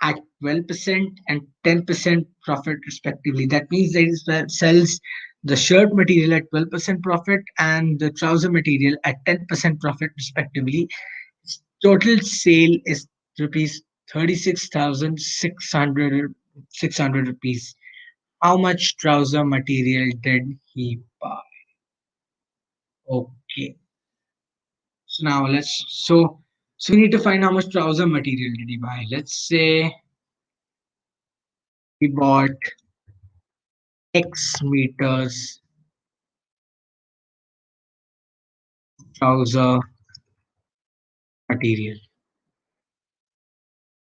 at 12% and 10% profit respectively. That means that he sells the shirt material at 12% profit and the trouser material at 10% profit respectively. Total sale is rupees 36,600 rupees. How much trouser material did he buy? Okay. So now so we need to find how much trouser material did he buy. Let's say he bought X meters trouser material.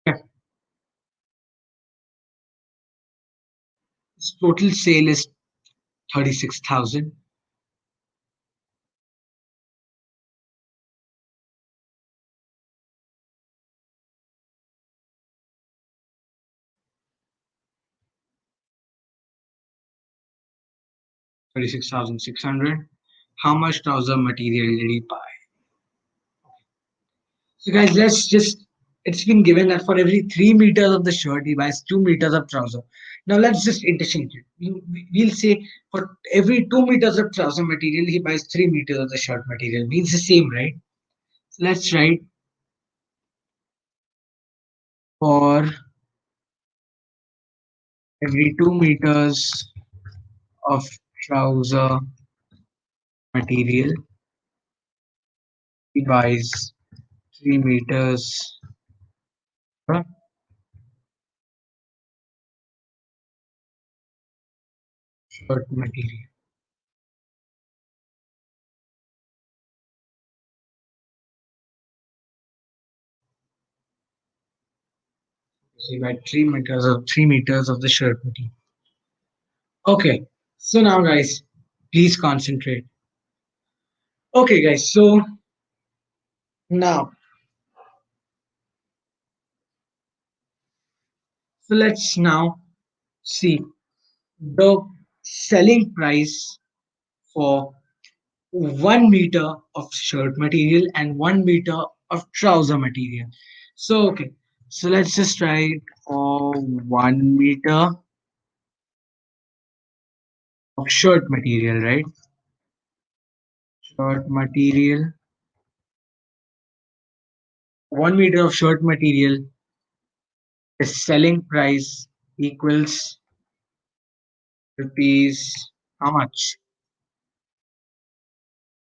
Yeah. His total sale is 36,000. 36,600. How much trouser material did he buy? So guys, it's been given that for every 3 meters of the shirt, he buys 2 meters of trouser. Now let's just interchange it. We'll say for every 2 meters of trouser material, he buys 3 meters of the shirt material. Means the same, right? So let's write for every 2 meters of trouser material, he buys 3 meters of shirt material. So he buys 3 meters of the shirt material. Okay, so now guys, please concentrate. Okay, guys, so now, so let's now see the selling price for 1 meter of shirt material and 1 meter of trouser material. So, okay, so let's just try for 1 meter of shirt material, right? Shirt material, 1 meter of shirt material, the selling price equals rupees, how much?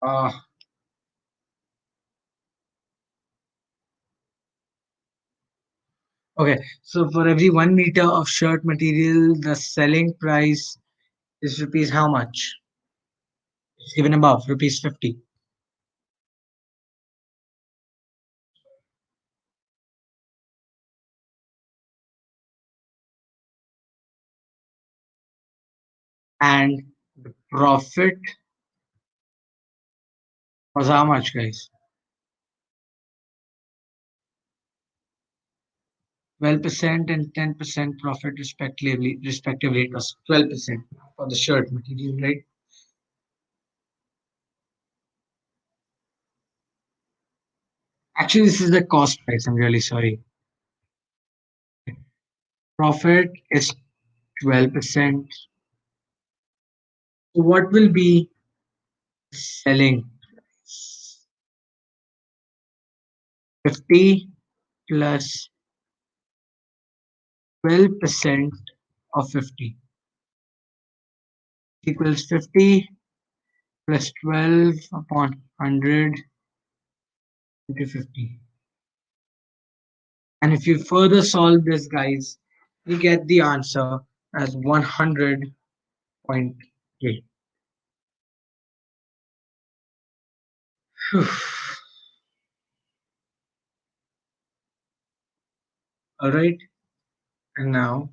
Uh, Okay, so for every 1 meter of shirt material, the selling price is rupees how much? It's given above, rupees 50. And the profit was how much, guys? 12% and 10% profit respectively. It was 12% for the shirt material, right? Actually, this is the cost price. I'm really sorry. Profit is 12%. So what will be selling? 50 plus 12% of 50 equals 50 plus 12 upon 100 into 50. And if you further solve this, guys, you get the answer as 100.8. All right. And now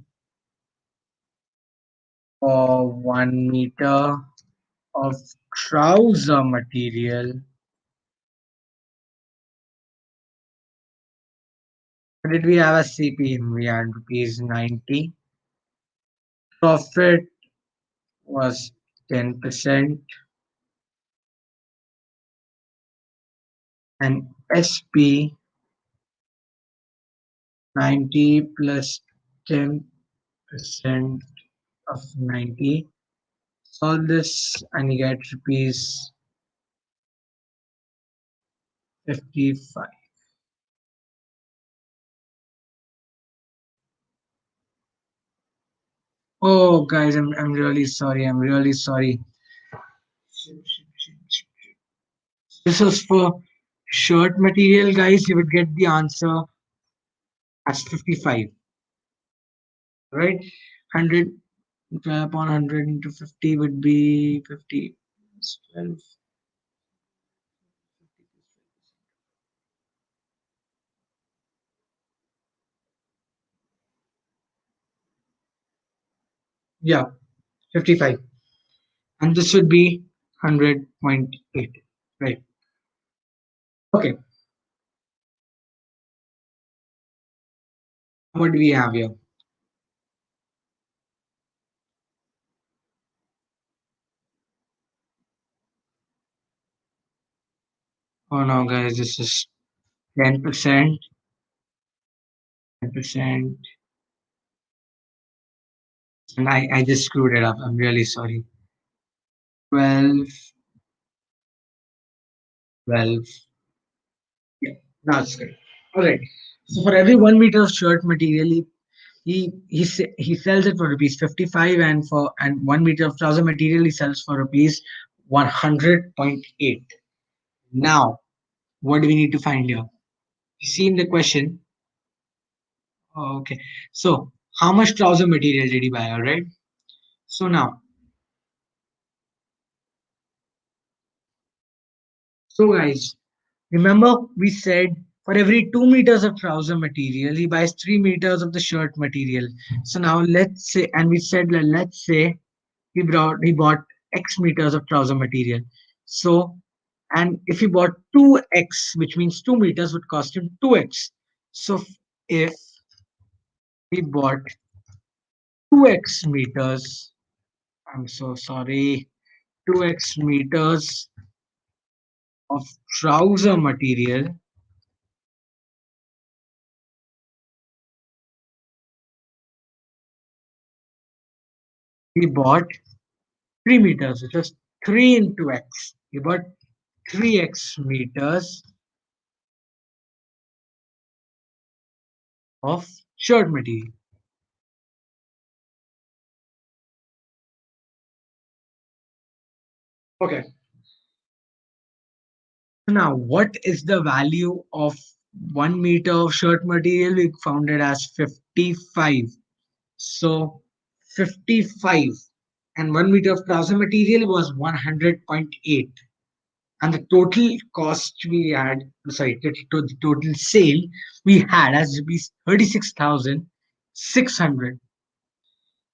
for 1 meter of trouser material, What did we have as CPM? We had rupees 90. Profit was 10%, and SP 90 plus 10% of 90. Solve this and you get rupees 55. Oh, guys, I'm really sorry. I'm really sorry. This is for shirt material, guys. You would get the answer as 55, right? 100 12 upon 100 into 50 would be 50 plus 12. Yeah, 55. And this would be 100.8. Right. Okay. What do we have here? Oh no, guys, this is 10%, 10%. And I just screwed it up. I'm really sorry. 12, 12. Yeah, that's good. All right. So for every 1 meter of shirt material, he sells it for rupees 55, and for and 1 meter of trouser material he sells for rupees 100.8. Now, what do we need to find here? You see in the question. Oh, okay. So how much trouser material did he buy? All right. So now, so guys, remember we said for every 2 meters of trouser material, he buys 3 meters of the shirt material. So now let's say, and we said that let's say he bought X meters of trouser material. So, and if he bought 2x, which means 2 meters would cost him 2x. So if he bought 2x meters, I'm so sorry, 2x meters of trouser material, he bought 3 meters, which is 3 into x. He bought 3x meters of shirt material. Okay. So now, what is the value of 1 meter of shirt material? We found it as 55. So 55 and 1 meter of trouser material was 100.8. And the total cost we had, sorry, the total sale we had as rupees 36,600.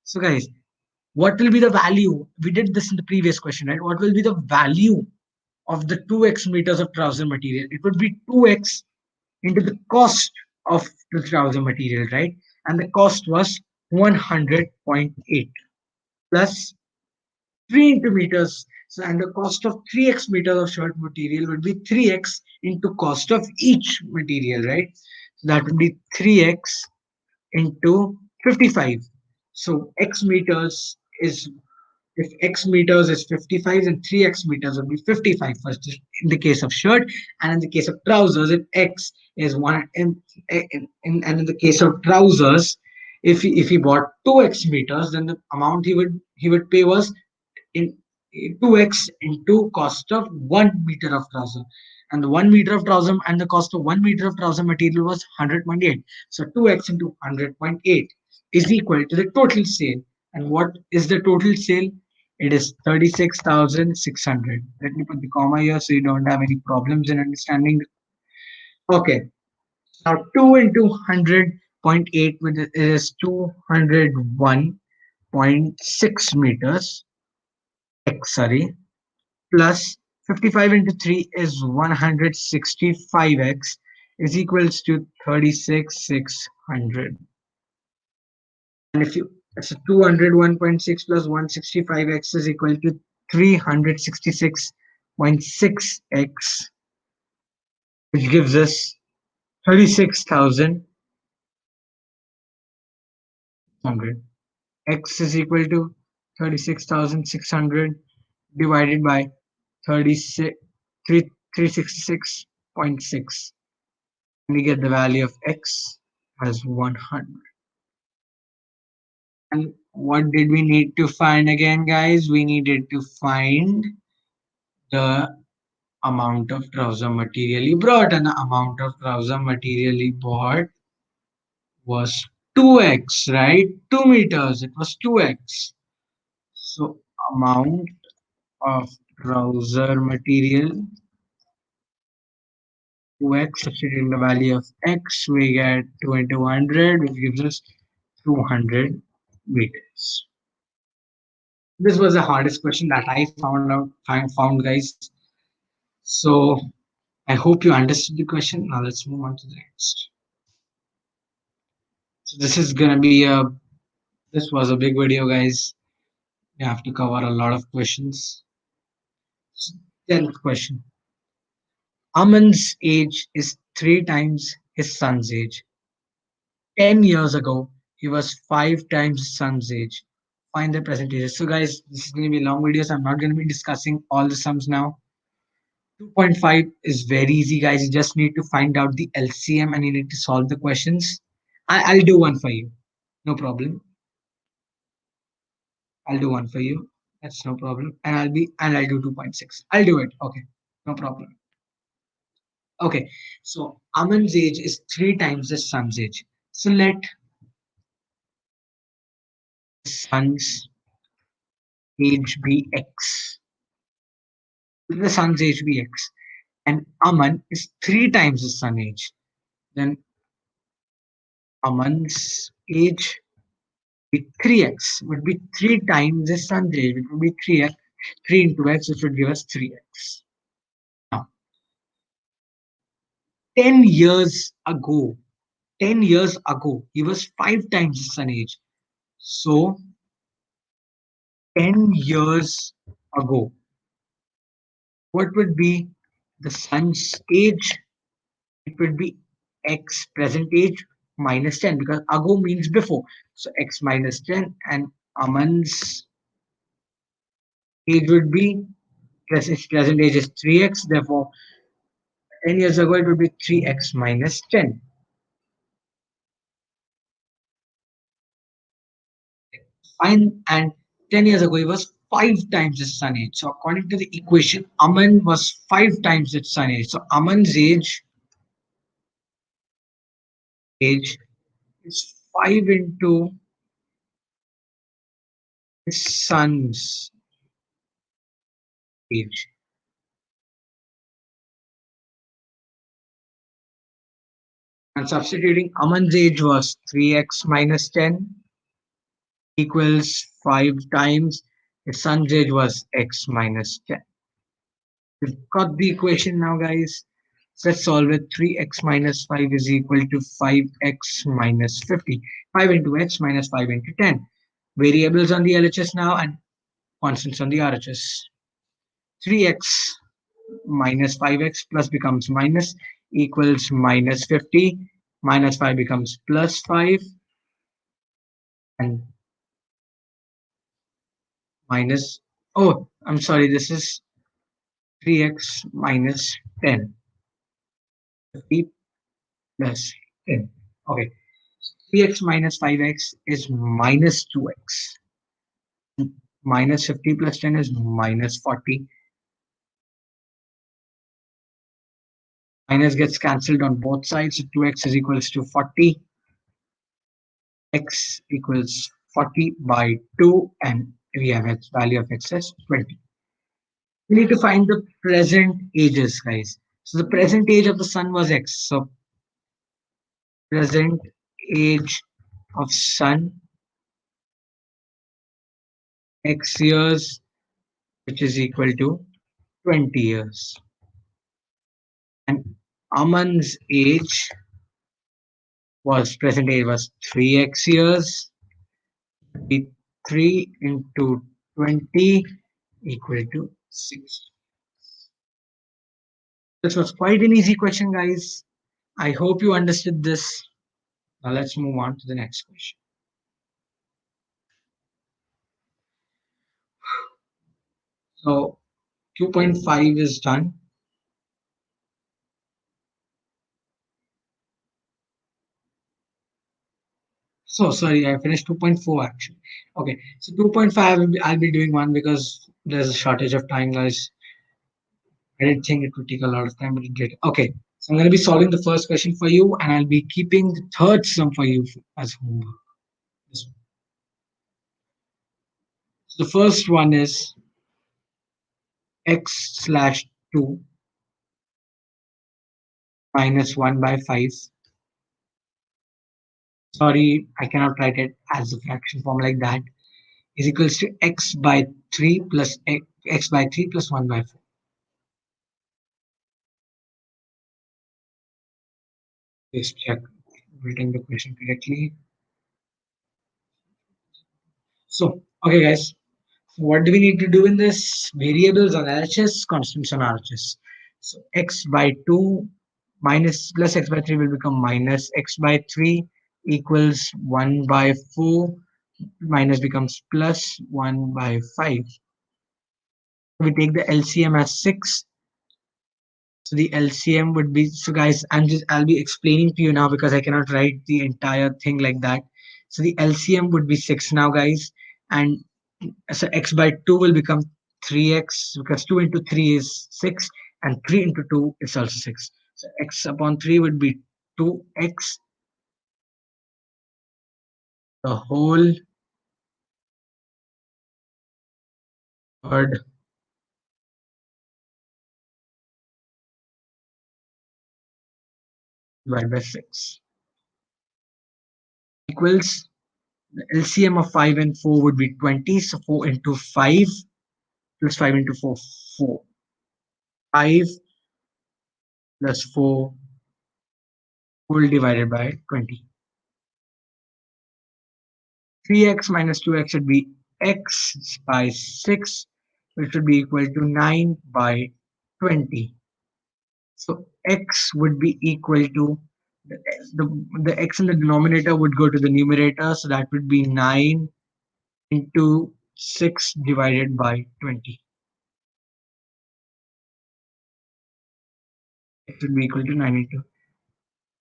So, guys, what will be the value? We did this in the previous question, right? What will be the value of the 2x meters of trouser material? It would be 2x into the cost of the trouser material, right? And the cost was 100.8 plus 3 into meters. So, and the cost of 3x meters of shirt material would be 3x into cost of each material, right? So that would be 3x into 55. So x meters is, if x meters is 55, then 3x meters would be 55 first in the case of shirt, and in the case of trousers, if x is one, and in the case of trousers, if he bought 2x meters, then the amount he would pay was in 2x into cost of 1 meter of trouser. And the 1 meter of trouser and the cost of 1 meter of trouser material was 100.8. So 2x into 100.8 is equal to the total sale. And what is the total sale? It is 36,600. Let me put the comma here so you don't have any problems in understanding. Okay. Now 2 into 100.8, which is 201.6 meters. X, sorry, plus 55 into 3 is 165x is equals to 36,600. And if you, it's a 201.6 plus 165x is equal to 366.6x, which gives us 36,600. X is equal to 36,600 divided by 36, 366.6. And we get the value of x as 100. And what did we need to find again, guys? We needed to find the amount of trouser material you brought, and the amount of trouser material you bought was 2x, right? 2 meters, it was 2x. So amount of trouser material 2x, substituting the value of x, we get 2 into 100, which gives us 200 meters. This was the hardest question that I found, guys. So I hope you understood the question. Now let's move on to the next. So this is gonna be a, this was a big video, guys. You have to cover a lot of questions. So, 10th question. Aman's age is 3 times his son's age. 10 years ago, he was 5 times his son's age. Find the present ages. So, guys, this is going to be a long video, so I'm not going to be discussing all the sums now. 2.5 is very easy, guys. You just need to find out the LCM and you need to solve the questions. I'll do one for you. No problem. I'll do one for you. That's no problem. And I'll do 2.6. I'll do it. Okay. No problem. Okay. So Aman's age is 3 times the son's age. So let the son's age be X. Let the son's age be X. And Aman is 3 times his son's age. Then Aman's age be 3x, would be 3 times his son's age, which would be 3x, 3 into x, which would give us 3x. Now, 10 years ago, 10 years ago, he was 5 times his son's age. So, 10 years ago, what would be the son's age? It would be x present age minus 10 because ago means before. So, x minus 10 and Aman's age would be present age is 3x, therefore 10 years ago it would be 3x minus 10. Fine, and 10 years ago he was 5 times his son age. So according to the equation, Aman was 5 times his son age. So Aman's age is 5 into his son's age. And substituting Aman's age was 3x minus 10 equals 5 times his son's age was x minus 10. We've got the equation now, guys. So let's solve it. 3x minus 5 is equal to 5x minus 50. 5 into x minus 5 into 10. Variables on the LHS now and constants on the RHS. 3x minus 5x plus becomes minus equals minus 50. Minus 5 becomes plus 5 and minus, oh, I'm sorry, this is 3x minus 10. 50 plus 10. Okay. 3x minus 5x is minus 2x. Minus 50 plus 10 is minus 40. Minus gets cancelled on both sides. So 2x is equals to 40. X equals 40 by 2 and we have its value of x as 20. We need to find the present ages, guys. So the present age of the sun was x. So present age of sun x years, which is equal to 20 years. And Aman's age was present age was 3x years. Be 3 into 20 equal to 6. This was quite an easy question, guys. I hope you understood this. Now let's move on to the next question. So 2.5 is done. So sorry, I finished 2.4 actually. Okay, so 2.5 I'll be doing one because there's a shortage of time, guys. I didn't think it would take a lot of time, but it did. Okay, so I'm going to be solving the first question for you, and I'll be keeping the third sum for you as homework. This one. So the first one is x slash 2 minus 1 by 5. Sorry, I cannot write it as a fraction form like that. Is equals to x by 3 plus x by 3 plus 1 by 4. Please check written the question correctly. So, okay, guys. So what do we need to do in this? Variables on LHS, constants on RHS. So x by 2 minus plus x by 3 will become minus x by 3 equals 1 by 4 minus becomes plus 1 by 5. We take the LCM as 6. So the LCM would be, so guys, I'll be explaining to you now because I cannot write the entire thing like that. So the LCM would be 6 now, guys, and so x by 2 will become 3x because 2 into 3 is 6 and 3 into 2 is also 6. So x upon 3 would be 2x the whole third divided by 6 equals the LCM of 5 and 4 would be 20. So 4 into 5 plus 5 into 4, 4. 5 plus 4 whole divided by 20. 3x minus 2x should be x by 6, which would be equal to 9 by 20. So x would be equal to the x in the denominator would go to the numerator, so that would be 9 into 6 divided by 20. It would be equal to 9 into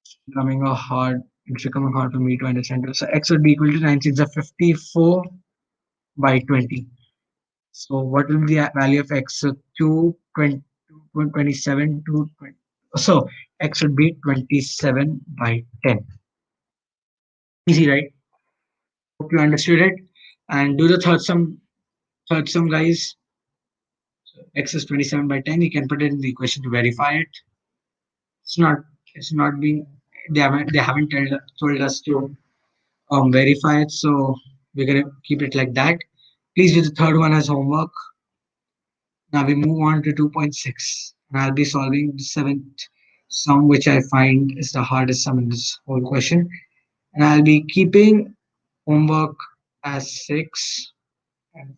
it's becoming hard for me to understand. So x would be equal to 9 6 are 54 by 20. So what will be the value of x? So 227 to 20. So x would be 27 by 10. Easy, right? Hope you understood it. And do the third sum, guys. So x is 27 by 10. You can put it in the equation to verify it. It's not. It's not being. They haven't told us to verify it. So we're gonna keep it like that. Please do the third one as homework. Now we move on to 2.6. And I'll be solving the seventh sum, which I find is the hardest sum in this whole question. And I'll be keeping homework as 6. And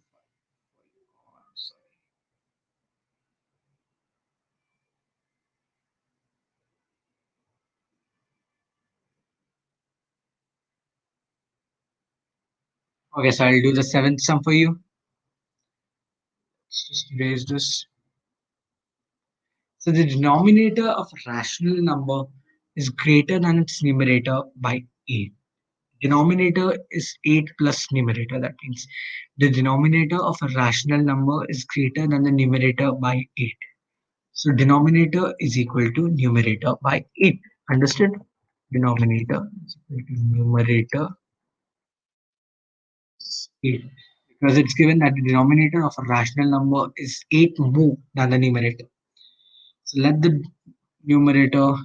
okay, so I'll do the seventh sum for you. Let's just erase this. So the denominator of a rational number is greater than its numerator by 8. Denominator is 8 plus numerator. That means the denominator of a rational number is greater than the numerator by 8. So denominator is equal to numerator by 8. Understood? Denominator is equal to numerator is 8. Because it's given that the denominator of a rational number is 8 more than the numerator. So numerator,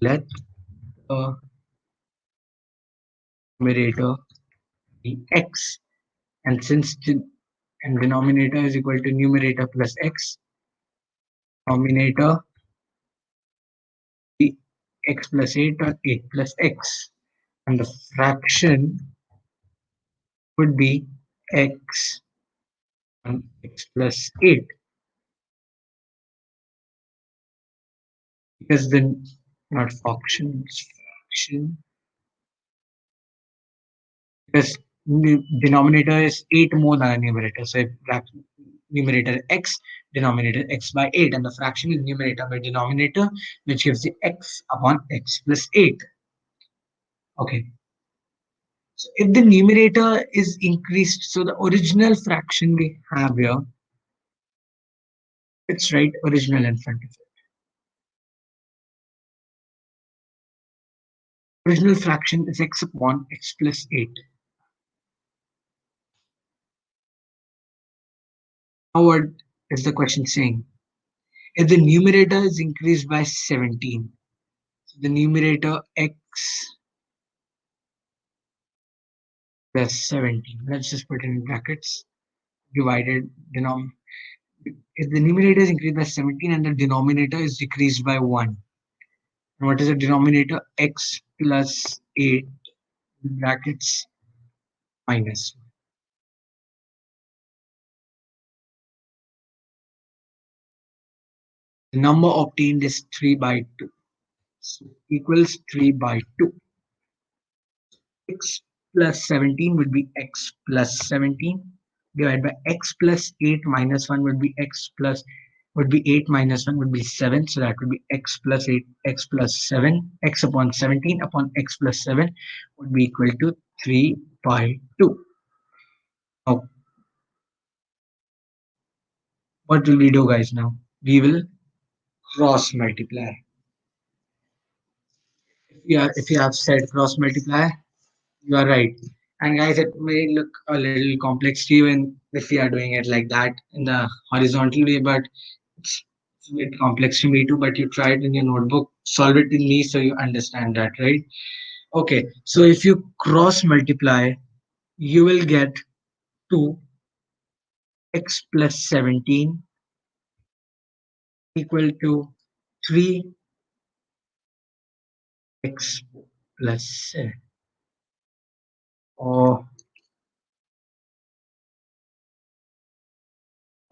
let the numerator be x. And since and denominator is equal to numerator plus x, denominator be x plus 8 or 8 plus x, and the fraction would be x and x plus 8, because then not fraction, it's fraction, because denominator is 8 more than a numerator. So if numerator x, denominator x by 8, and the fraction is numerator by denominator, which gives the x upon x plus 8. Okay. So if the numerator is increased, so the original fraction we have here, let's write original in front of it. Original fraction is x upon x plus 8. Now what is the question saying? If the numerator is increased by 17, so the numerator x plus 17, let's just put it in brackets, divided denom. If the numerator is increased by 17 and the denominator is decreased by 1, and what is the denominator? X plus 8 brackets minus 1. The number obtained is 3 by 2. So equals 3 by 2. X plus 17 would be x plus 17 divided by x plus 8 minus 1 would be x plus, would be 8 minus 1 would be 7. So that would be x plus 8, x plus 7, x upon 17 upon x plus 7 would be equal to 3 by 2. Now, what will we do, guys, now? We will cross multiply. If you have said cross multiply, you are right. And guys, it may look a little complex to you in if you are doing it like that in the horizontal way, but it's a bit complex to me too. But you try it in your notebook, solve it in me so you understand that, right? Okay, so if you cross multiply, you will get 2x plus 17 equal to 3x plus 7. Or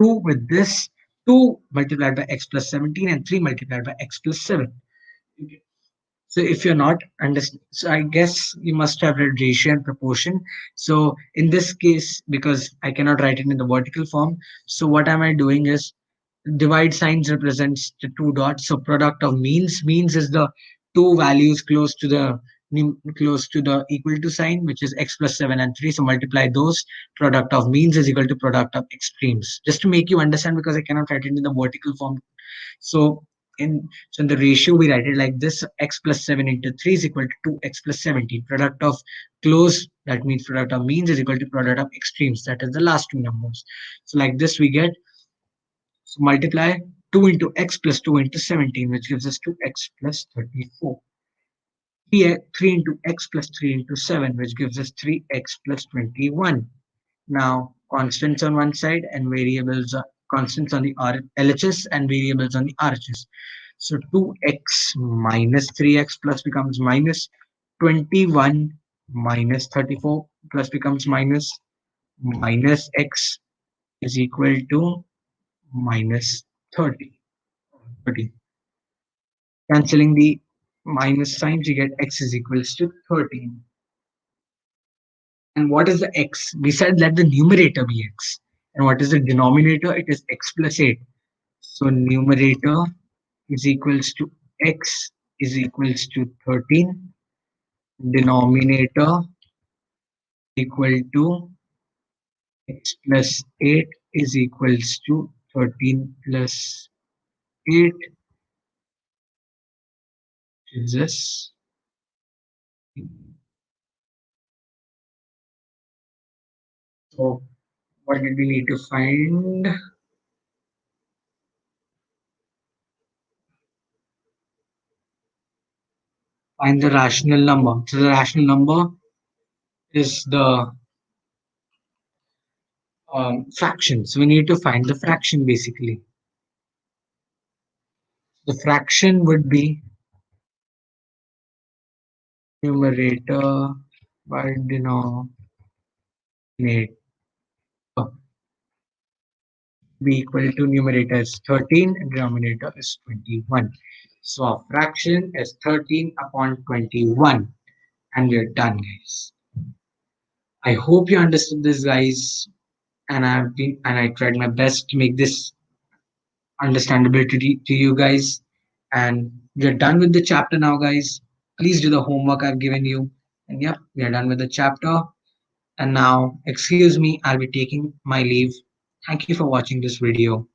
2 with this, 2 multiplied by x plus 17 and 3 multiplied by x plus 7. So if you're not understand, so I guess you must have read ratio and proportion. So in this case, because I cannot write it in the vertical form, so what am I doing is divide signs represents the two dots. So product of means is the two values close to the close to the equal to sign, which is x plus 7 and 3. So multiply those. Product of means is equal to product of extremes. Just to make you understand, because I cannot write it in the vertical form. So in the ratio we write it like this: x plus 7 into 3 is equal to 2x plus 17. Product of close, that means product of means, is equal to product of extremes, that is the last two numbers. So like this we get, so multiply 2 into x plus 2 into 17, which gives us 2x plus 34. 3 into x plus 3 into 7, which gives us 3x plus 21. Now, constants on one side and variables, constants on the LHS and variables on the RHS. So 2x minus 3x plus becomes minus 21 minus 34 plus becomes minus x is equal to minus 30. 30. Cancelling the minus signs, you get x is equals to 13. And what is the x? We said let the numerator be x. And what is the denominator? It is x plus 8. So numerator is equals to x is equals to 13. Denominator equal to x plus 8 is equals to 13 plus 8 is this. So what did we need to find? Find the rational number. So the rational number is the fraction. So we need to find the fraction basically. The fraction would be numerator by denominator be equal to numerator is 13 and denominator is 21. So our fraction is 13 upon 21 and we're done, guys. I hope you understood this, guys, and I tried my best to make this understandable to you guys. And we're done with the chapter now, guys. Please do the homework I've given you. And yep, we are done with the chapter. And now, excuse me, I'll be taking my leave. Thank you for watching this video.